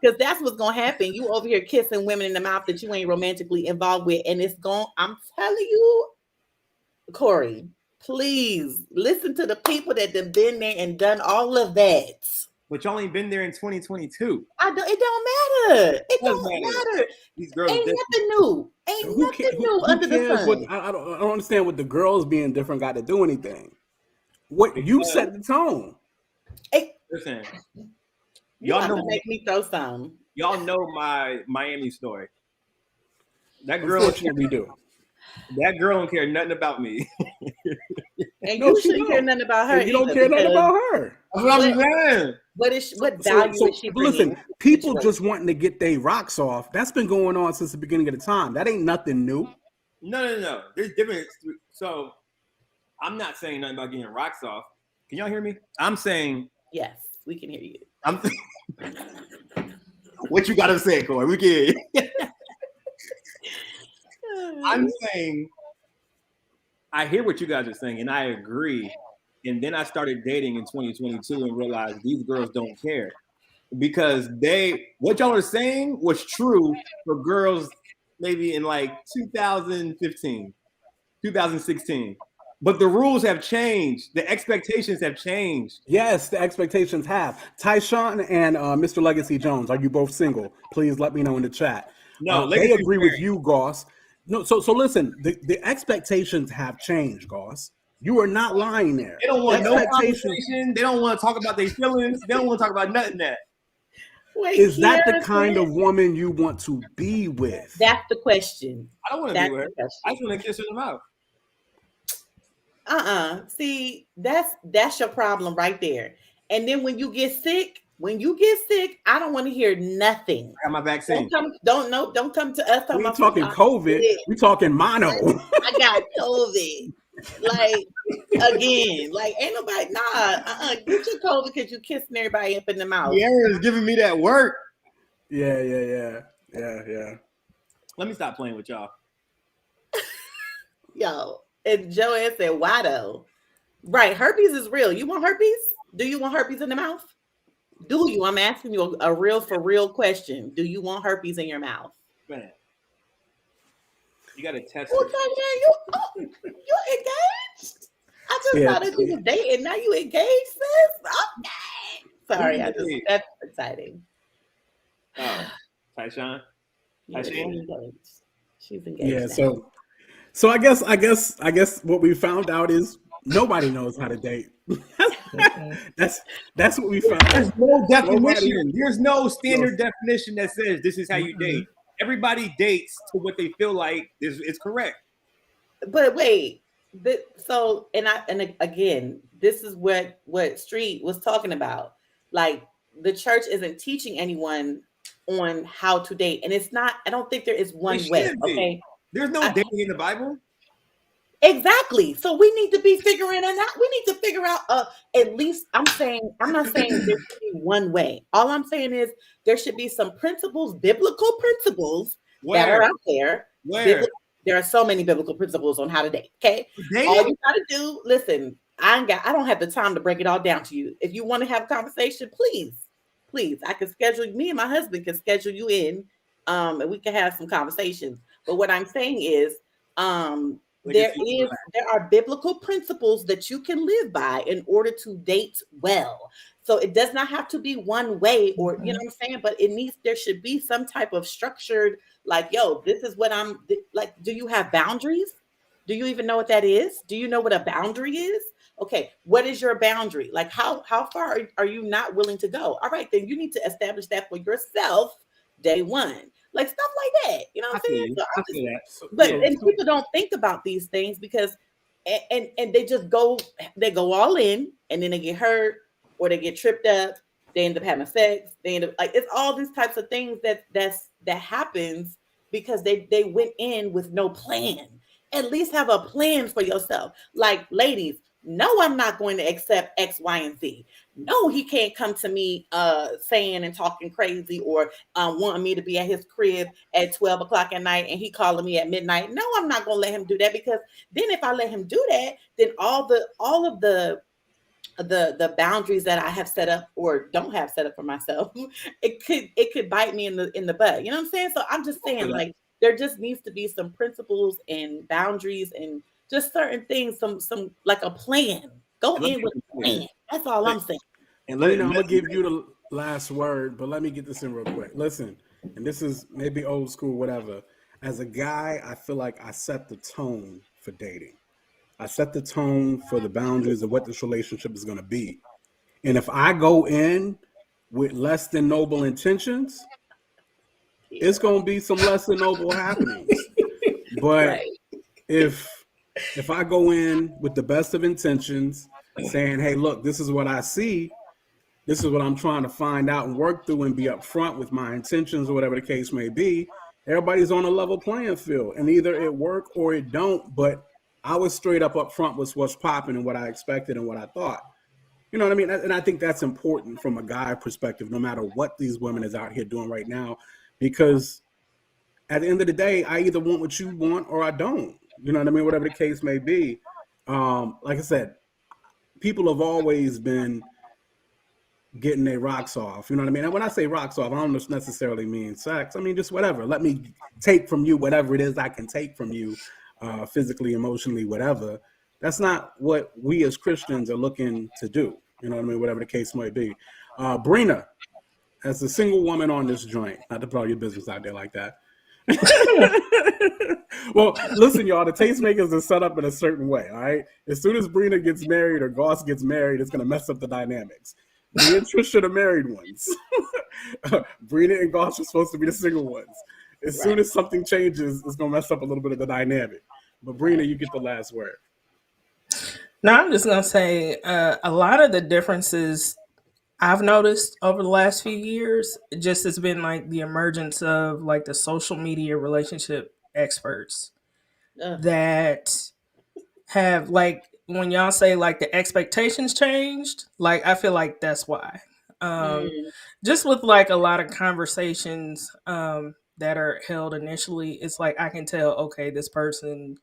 Because that's what's gonna happen. You over here kissing women in the mouth that you ain't romantically involved with, and it's going. I'm telling you, Corey, please listen to the people that have been there and done all of that. But y'all ain't been there in 2022. It don't matter. It don't matter. These girls ain't nothing new. Ain't nothing new under the sun. I don't understand what the girls being different got to do anything. What you set the tone. Hey, listen, y'all know make me throw some. Y'all know my Miami story. That girl Unfortunately, do. That girl don't care nothing about me. And you shouldn't care nothing about her. And you don't care nothing about her. That's what I'm saying. What value is she bringing? Listen, people just wanting to get their rocks off. That's been going on since the beginning of the time. That ain't nothing new. No. There's different. So I'm not saying nothing about getting rocks off. Can y'all hear me? I'm saying yes, we can hear you. What you gotta say, Corey? We can hear you. I'm saying I hear what you guys are saying, and I agree. And then I started dating in 2022 and realized these girls don't care because what y'all are saying was true for girls maybe in like 2015, 2016. But the rules have changed. The expectations have changed. Yes, the expectations have. Tyshawn and Mr. Legacy Jones, are you both single? Please let me know in the chat. No, they agree with you, Goss. No, so listen, the expectations have changed, Goss. You are not lying there. They don't want no conversation. They don't want to talk about their feelings. They don't want to talk about nothing that. Wait, is that the kind of woman you want to be with? That's the question. I don't want to be with her. I just want to kiss her in the mouth. See, that's your problem right there. And then when you get sick, I don't want to hear nothing. I got my vaccine. Don't come to us. We talking COVID. We talking mono. I got COVID. Like again, like ain't nobody. Get your COVID because you kissing everybody up in the mouth. Aaron's giving me that work. Yeah. Let me stop playing with y'all. Yo, and Joanne said, "Why though?" Right, herpes is real. You want herpes? Do you want herpes in the mouth? Do you? I'm asking you a real for real question. Do you want herpes in your mouth? Man, you got to test it. You engaged? I just thought that you were dating. Now you engaged, sis? Okay. Sorry, that's exciting. Tyshawn? She's engaged. Yeah, so I guess what we found out is nobody knows how to date. that's what we found. There's no definition. There's no standard definition that says this is how you date. Everybody dates to what they feel like is correct. But wait, again, this is what Street was talking about. Like the church isn't teaching anyone on how to date, and it's not. I don't think there is one way. Okay, there's no dating in the Bible. Exactly. So we need to be figuring it out. We need to figure out at least I'm not saying there should be one way. All I'm saying is there should be some principles, biblical principles that are out there. There are so many biblical principles on how to date. Okay. All you gotta do, listen, I don't have the time to break it all down to you. If you want to have a conversation, please, I can schedule me and my husband can schedule you in and we can have some conversations. But what I'm saying is there are biblical principles that you can live by in order to date well. So it does not have to be one way, or you know what I'm saying, but there should be some type of structured, like, yo, this is what I'm like. Do you have boundaries? Do you even know what that is? Do you know what a boundary is? Okay, what is your boundary? Like how far are you not willing to go? All right, then you need to establish that for yourself day one. like stuff like that. You know what I'm saying? So I feel that. but Yeah. and people don't think about these things because and they just go all in and then they get hurt or they get tripped up, they end up having sex, they end up like it's all these types of things that happens because they went in with no plan. At least have a plan for yourself. Like ladies, no, I'm not going to accept X, Y, and Z. No, he can't come to me saying and talking crazy or wanting me to be at his crib at 12 o'clock at night and he calling me at midnight. No, I'm not going to let him do that because then if I let him do that, then all of the boundaries that I have set up or don't have set up for myself, it could bite me in the butt. You know what I'm saying? So I'm just saying like there just needs to be some principles and boundaries and just certain things, some like a plan. Go in with a plan. That's all I'm saying. And I'm gonna give you the last word, but let me get this in real quick. Listen, and this is maybe old school, whatever. As a guy, I feel like I set the tone for dating. I set the tone for the boundaries of what this relationship is gonna be. And if I go in with less than noble intentions, it's gonna be some less than noble happenings. But Right. if I go in with the best of intentions, saying, "Hey, look, this is what I see. This is what I'm trying to find out and work through and be upfront with my intentions or whatever the case may be," everybody's on a level playing field. And either it work or it don't. But I was straight up front with what's popping and what I expected and what I thought. You know what I mean? And I think that's important from a guy perspective, no matter what these women is out here doing right now, because at the end of the day, I either want what you want or I don't. You know what I mean? Whatever the case may be. Like I said, people have always been getting their rocks off. You know what I mean? And when I say rocks off, I don't necessarily mean sex. I mean, just whatever. Let me take from you whatever it is I can take from you, physically, emotionally, whatever. That's not what we as Christians are looking to do. You know what I mean? Whatever the case might be. Brina, as a single woman on this joint, not to put all your business out there like that. Well, listen, y'all, the Tastemakers is set up in a certain way, all right? As soon as Brina gets married or Goss gets married, it's going to mess up the dynamics. Me and Trish are the married ones. Brina and Goss are supposed to be the single ones. As soon as something changes, it's going to mess up a little bit of the dynamic. But Brina, you get the last word. No, I'm just going to say a lot of the differences I've noticed over the last few years just has been like the emergence of like the social media relationship experts that have like when y'all say like the expectations changed, like I feel like that's why. Just with like a lot of conversations that are held initially, it's like I can tell, okay, this person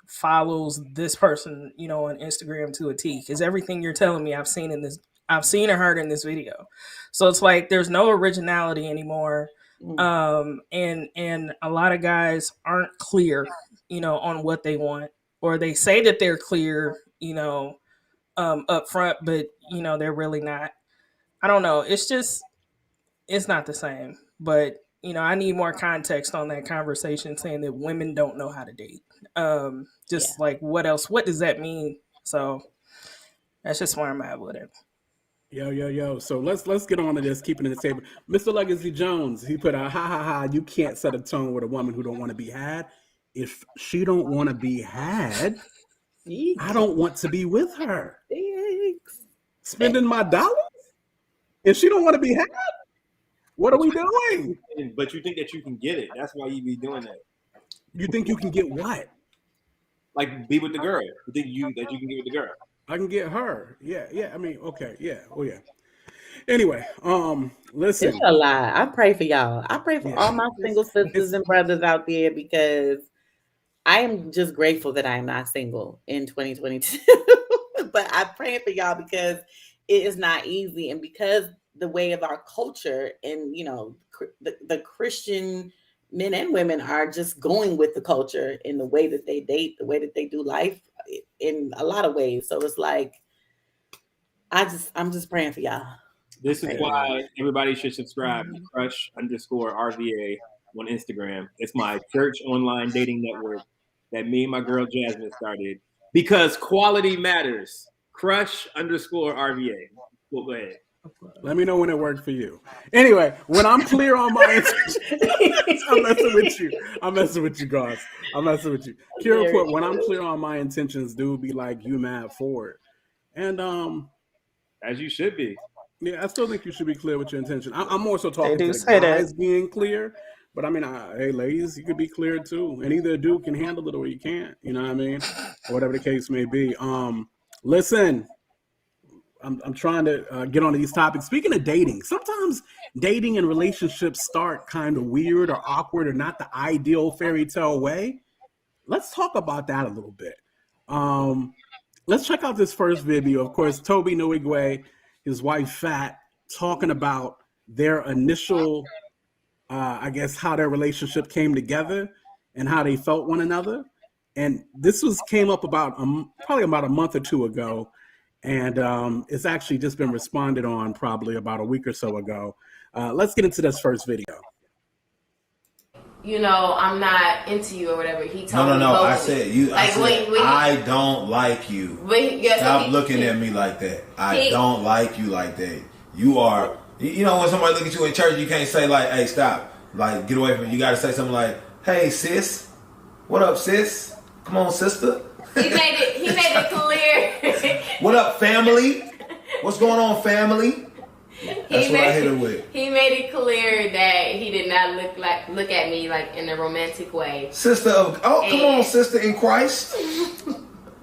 follows this person, you know, on Instagram to a T. Because everything you're telling me, I've seen or heard in this video. So it's like there's no originality anymore. And a lot of guys aren't clear, you know, on what they want, or they say that they're clear, you know, up front, but you know, they're really not. I don't know. It's not the same. But you know, I need more context on that conversation saying that women don't know how to date. Like what else? What does that mean? So that's just where I'm at with it. Yo. So let's get on to this, keeping it in the table. Mr. Legacy Jones, he put out, ha, you can't set a tone with a woman who don't want to be had. If she don't want to be had, I don't want to be with her. Thanks. Spending my dollars? If she don't want to be had, what are we doing? But you think that you can get it. That's why you be doing that. You think you can get what? Like be with the girl. You think that you can get with the girl. I can get her. Yeah. I mean, okay. Yeah. Oh, yeah. Anyway, listen. It's a lie. I pray for y'all. I pray for all my single sisters and brothers out there because I am just grateful that I'm not single in 2022. But I'm praying for y'all because it is not easy. And because the way of our culture and, you know, the Christian men and women are just going with the culture in the way that they date, the way that they do life in a lot of ways. So it's like, I'm just praying for y'all. This is why everybody should subscribe to Crush_RVA on Instagram. It's my church online dating network that me and my girl Jasmine started because quality matters. Crush_RVA. Well, go ahead. Let me know when it worked for you. Anyway, when I'm clear on my intentions, I'm messing with you, guys. I'm messing with you. Kira put, when I'm clear on my intentions, dude, be like, you mad forward. And as you should be. Yeah, I still think you should be clear with your intention. I'm more so talking They to do the say guys that. being clear. But I mean, hey, ladies, you could be clear too. And either a dude can handle it or you can't. You know what I mean? Or whatever the case may be. Listen, I'm trying to get on these topics. Speaking of dating, sometimes dating and relationships start kind of weird or awkward or not the ideal fairy tale way. Let's talk about that a little bit. Let's check out this first video. Of course, Tobe Nwigwe, his wife Fat, talking about their initial, I guess, how their relationship came together and how they felt one another. And this came up about probably about a month or two ago. And it's actually just been responded on probably about a week or so ago. Let's get into this first video. You know, I'm not into you or whatever. He told me. No. I said you. Like, I don't like you. Stop looking at me like that. I don't like you like that. You are. You know, when somebody look at you in church, you can't say like, "Hey, stop!" Like, get away from me. You got to say something like, "Hey, sis, what up, sis? Come on, sister." He made it clear. What up, family? What's going on, family? That's what I hit her with. He made it clear that he did not look at me like in a romantic way. Sister of come on, sister in Christ.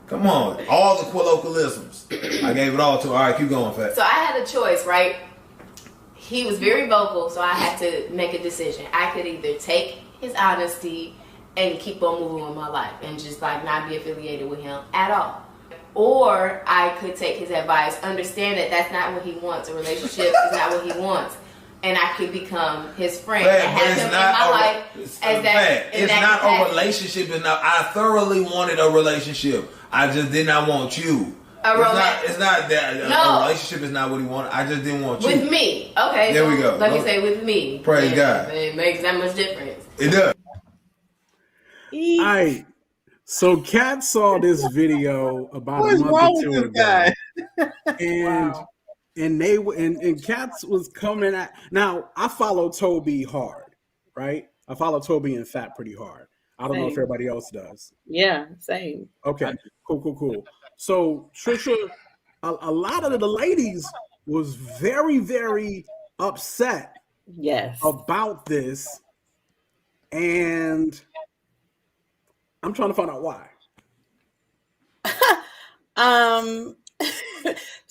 Come on, all the colloquialisms. I gave it all to her. All right, keep going, Fat. So I had a choice, right? He was very vocal, so I had to make a decision. I could either take his honesty and keep on moving with my life and just like not be affiliated with him at all. Or I could take his advice, understand that that's not what he wants. A relationship is not what he wants. And I could become his friend and have him in my life as that. It's not a relationship. I thoroughly wanted a relationship. I just did not want you. It's not that. No. A relationship is not what he wanted. I just didn't want you. With me. Okay. There we go. Let me say with me. Praise God. It makes that much difference. It does. All right. So Kat saw this video about a month or two ago, and and Kat was coming at. Now I follow Tobe hard, right? I follow Tobe and Fat pretty hard. I don't know if everybody else does. Yeah, same. Okay, cool. So Trisha, a lot of the ladies was very, very upset. Yes. About this, and I'm trying to find out why.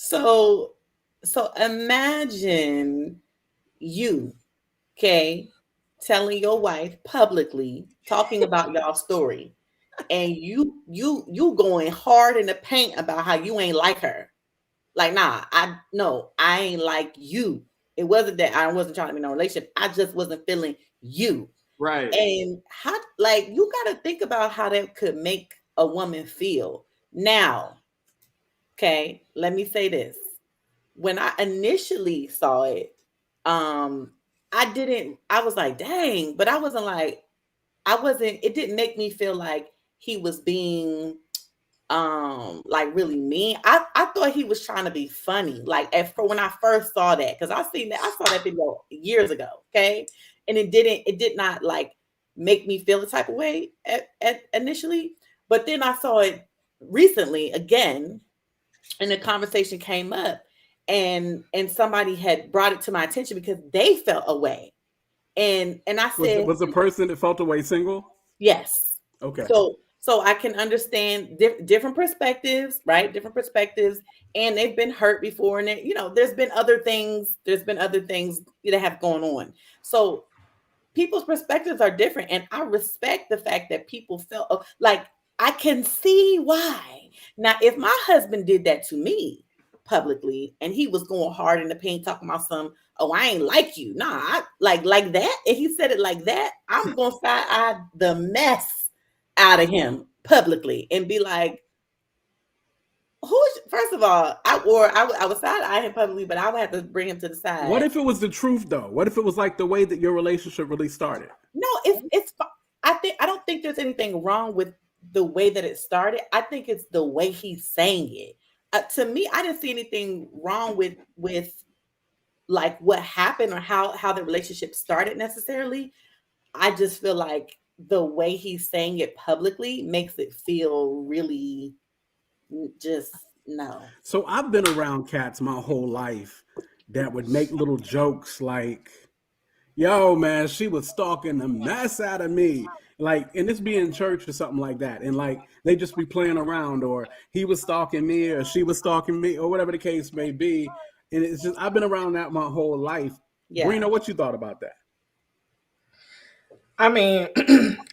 So imagine you, okay, telling your wife publicly, talking about y'all story, and you going hard in the paint about how you ain't like her. Like, nah, I ain't like you. It wasn't that I wasn't trying to be in a relationship. I just wasn't feeling you. Right. And how, like, you got to think about how that could make a woman feel. Now, okay, let me say this. When I initially saw it, I was like, dang, but it didn't make me feel like he was being like really mean. I thought he was trying to be funny. Like when I first saw that, because I saw that video years ago, okay? And it did not like make me feel the type of way at initially, but then I saw it recently again, and the conversation came up, and somebody had brought it to my attention because they felt away, and I said, was the person that felt away single? Yes. Okay. So I can understand different perspectives, right? Different perspectives, and they've been hurt before, and there's been other things that have gone on. So people's perspectives are different, and I respect the fact that people felt like, I can see why. Now, if my husband did that to me publicly, and he was going hard in the paint talking about I ain't like you. Nah, I, like that. And he said it like that, I'm going to side-eye the mess out of him publicly and be like, first of all, I would side-eye him publicly, but I would have to bring him to the side. What if it was the truth though? What if it was like the way that your relationship really started? No, it's I don't think there's anything wrong with the way that it started. I think it's the way he's saying it. To me, I didn't see anything wrong with like what happened or how the relationship started necessarily. I just feel like the way he's saying it publicly makes it feel really just no. So I've been around cats my whole life that would make little jokes like, yo, man, she was stalking the mess out of me. Like, and this be in church or something like that. And like, they just be playing around, or he was stalking me, or she was stalking me, or whatever the case may be. And it's just, I've been around that my whole life. Yeah. Brina, what you thought about that? I mean,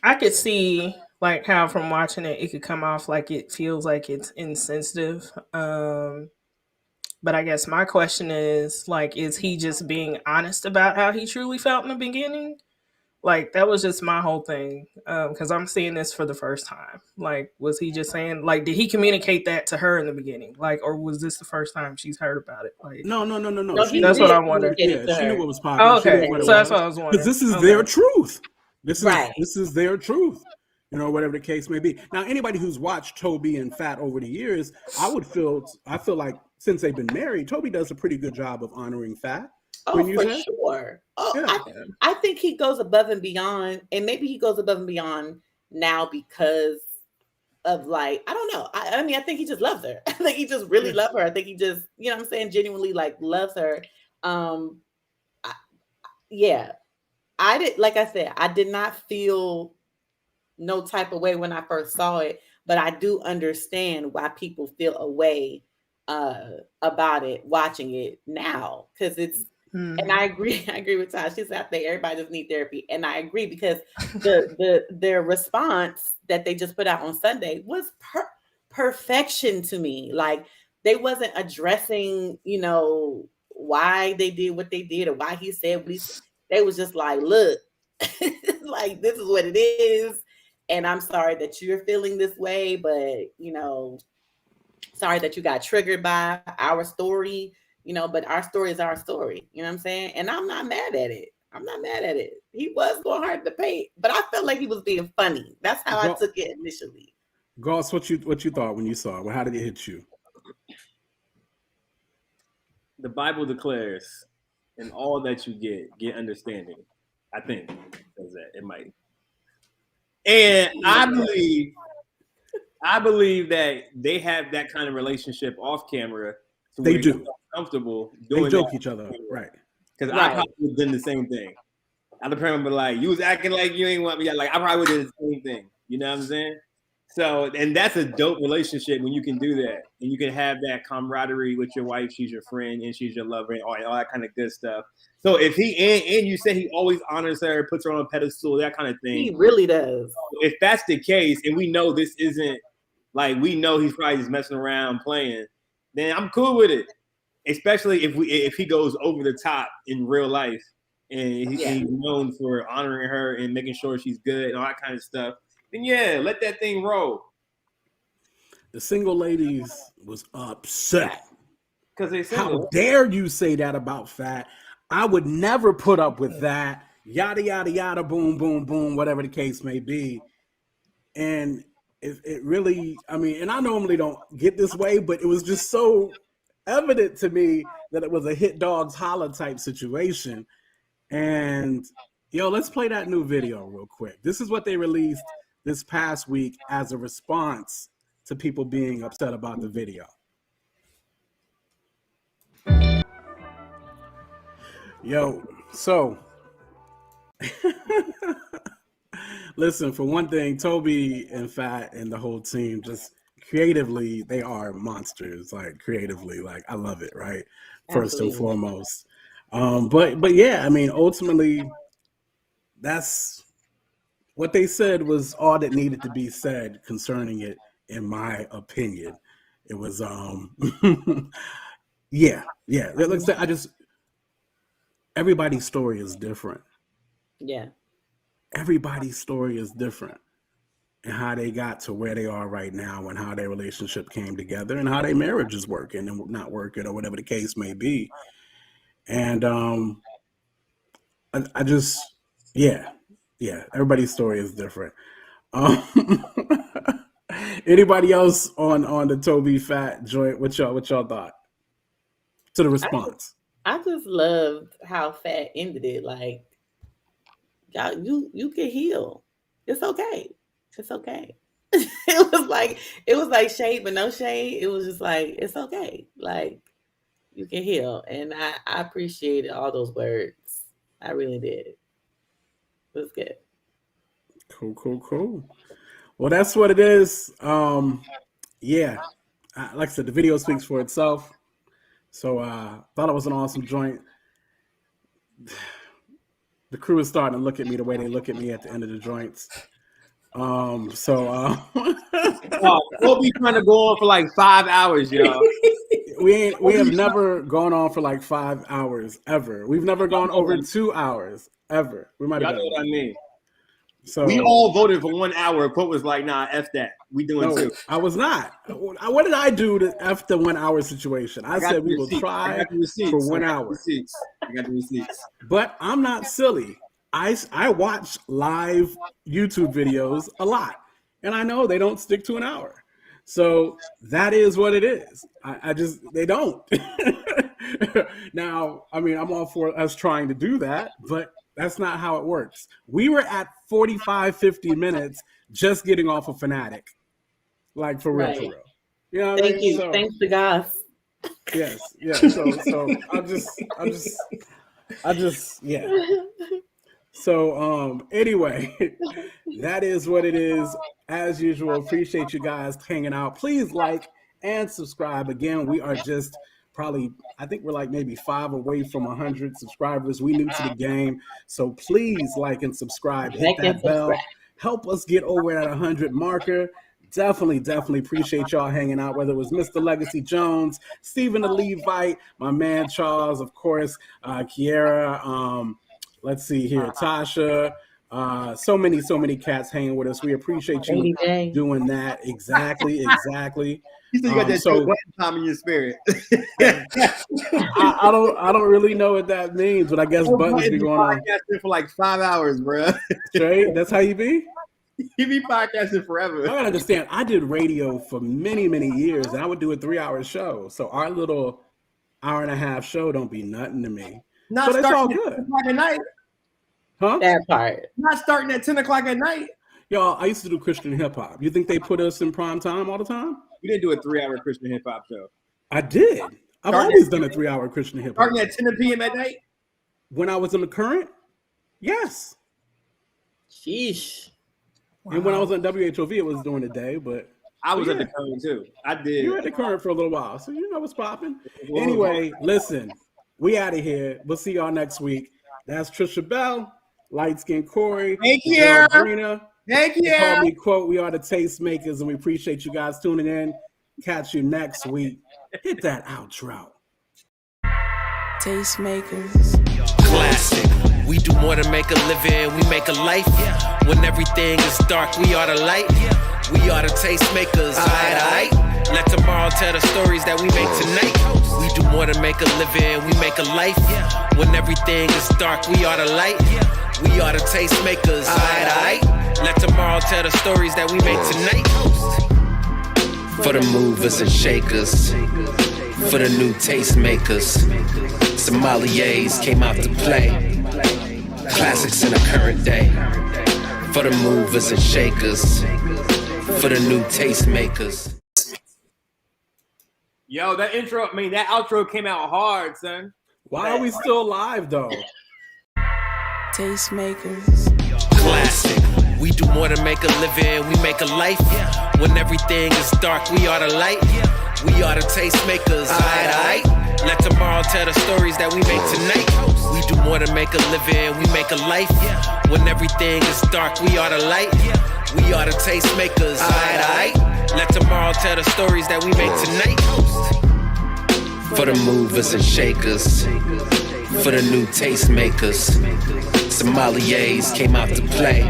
I could see like how from watching it could come off like it feels like it's insensitive. But I guess my question is like, is he just being honest about how he truly felt in the beginning? Like, that was just my whole thing. Because I'm seeing this for the first time. Like, was he just saying, like, did he communicate that to her in the beginning? Like, or was this the first time she's heard about it? Like, no. That's what I wondered. Yeah, she knew what was popping. Oh, okay, so that's what I was wondering. Because this is their truth. This is their truth. You know, whatever the case may be. Now, anybody who's watched Tobe and Fat over the years, I feel like since they've been married, Tobe does a pretty good job of honoring Fat. Oh, for sure. Oh, yeah. I think he goes above and beyond, and maybe he goes above and beyond now because of like, I don't know. I mean, I think he just loves her. I think he just really loves her. I think he just, you know what I'm saying, genuinely like loves her. I did, like I said, I did not feel no type of way when I first saw it, but I do understand why people feel a way about it watching it now, because it's and I agree with Tosh. She's out there, everybody just need therapy, and I agree because their response that they just put out on Sunday was perfection to me. Like, they wasn't addressing, you know, why they did what they did or why he said what he said. They was just like, look, like, this is what it is, and I'm sorry that you're feeling this way, but, you know, sorry that you got triggered by our story, you know, but our story is our story. You know what I'm saying? And I'm not mad at it. He was going hard to pay, but I felt like he was being funny. That's how I took it initially. Goss, what you thought when you saw it? Well, how did it hit you? The Bible declares, in all that you get understanding. I think says that it might. And I believe that they have that kind of relationship off camera. So they do. Comfortable doing. They joke each other, right? Because I probably would have done the same thing. I'd have probably been like, "You was acting like you ain't want me." Like, I probably would have done the same thing. You know what I'm saying? So, and that's a dope relationship when you can do that, and you can have that camaraderie with your wife. She's your friend, and she's your lover, and all that kind of good stuff. So, if he and you say he always honors her, puts her on a pedestal, that kind of thing, he really does. If that's the case, and we know this isn't like, we know he's probably just messing around playing, then I'm cool with it. Especially if he goes over the top in real life, and he's known for honoring her and making sure she's good and all that kind of stuff. Then let that thing roll. The single ladies was upset because they said, "How dare you say that about Fat? I would never put up with that." Yada yada yada, boom boom boom, whatever the case may be. And it really, I mean, and I normally don't get this way, but it was just so evident to me that it was a hit dogs holler type situation. And let's play that new video real quick. This is what they released this past week as a response to people being upset about the video. So listen, for one thing, Tobe and Fat and the whole team, just creatively, they are monsters. Like, creatively, like, I love it, right? First and foremost. But yeah, I mean, ultimately, that's what they said was all that needed to be said concerning it, in my opinion. It was yeah. Like I said, everybody's story is different. Yeah. Everybody's story is different, and how they got to where they are right now, and how their relationship came together, and how their marriage is working and not working, or whatever the case may be. And I just, everybody's story is different. Anybody else on the Tobe Fat joint? What y'all thought to the response? I just loved how Fat ended it. Like, y'all, you can heal. It's okay. It's okay. It was like shade, but no shade. It was just like it's okay. Like you can heal, and I appreciated all those words. I really did. It was good. Cool. Well, that's what it is. Yeah, like I said, the video speaks for itself. So thought it was an awesome joint. The crew is starting to look at me the way they look at me at the end of the joints. We'll be trying to go on for like 5 hours, y'all. We have never gone on for like 5 hours ever. We've never gone over 2 hours ever. We might have. Y'all know what I mean. So we all voted for 1 hour. Pope was like, "Nah, f that. We doing two." I was not. What did I do to f the 1 hour situation? I said we will try for 1 hour. I got the receipts. But I'm not silly. I watch live YouTube videos a lot, and I know they don't stick to an hour. So that is what it is. They don't. Now, I mean, I'm all for us trying to do that, but that's not how it works. We were at 45, 50 minutes just getting off of Phanatik. Like for real, for real. You know what I mean? So, thanks to God. Yes. So I just yeah. So anyway, that is what it is. As usual, appreciate you guys hanging out. Please like and subscribe. Again, we are just I think we're like maybe 5 away from 100 subscribers. We new to the game, so please like and subscribe. Hit that bell. Help us get over that 100 marker. Definitely appreciate y'all hanging out, whether it was Mr. Legacy Jones, Stephen the Levite, my man Charles, of course, Kiera, let's see here, Tasha, so many cats hanging with us. We appreciate you doing that. Exactly. You said you got that time in your spirit. I don't really know what that means, but I guess buttons be going on for like 5 hours, bro. Straight? That's how you be? You be podcasting forever. I gotta understand. I did radio for many years, and I would do a 3-hour show. So our little hour and a half show don't be nothing to me. But it's all good. At night. Huh? That part. Not starting at 10 o'clock at night. Y'all, I used to do Christian hip hop. You think they put us in prime time all the time? We didn't do a 3-hour Christian hip hop show. I did. I've always done a 3-hour Christian hip hop. Starting at 10 p.m. at night? When I was in the current? Yes. Sheesh. Wow. And when I was on WHOV, it was during the day, but I was at the current too. I did. You were at the current for a little while, so you know what's popping. Anyway, listen, we out of here. We'll see y'all next week. That's Trisha Bell, Light Skin Corey, Thank you. Thank you. Call me quote. We are the Tastemakers, and we appreciate you guys tuning in. Catch you next week. Hit that outro. Tastemakers. Classic. We do more than make a living, we make a life. When everything is dark, we are the light. We are the Tastemakers, aight. Let tomorrow tell the stories that we make tonight. We do more than make a living, we make a life. When everything is dark, we are the light. We are the Tastemakers, aight. Let tomorrow tell the stories that we make tonight. For the movers and shakers, for the new Tastemakers, sommeliers came out to play. Classics in the current day. For the movers and shakers, for the new Tastemakers. Yo, that outro came out hard, son. Why are we still live though? Tastemakers. Classic. We do more than make a living, we make a life. When everything is dark, we are the light. We are the Tastemakers, aight. Let tomorrow tell the stories that we make tonight. We do more than make a living, we make a life. When everything is dark, we are the light. We are the Tastemakers, aight. Let tomorrow tell the stories that we make tonight. For the movers and shakers, for the new Tastemakers, sommeliers came out to play.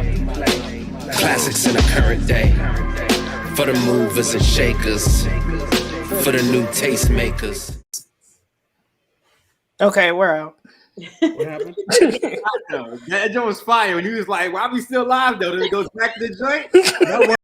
Classics in the current day. For the movers and shakers, for the new Tastemakers. Okay, we're out. What happened? That joint was fire when he was like, "Why we still live though?" Then it goes back to the joint.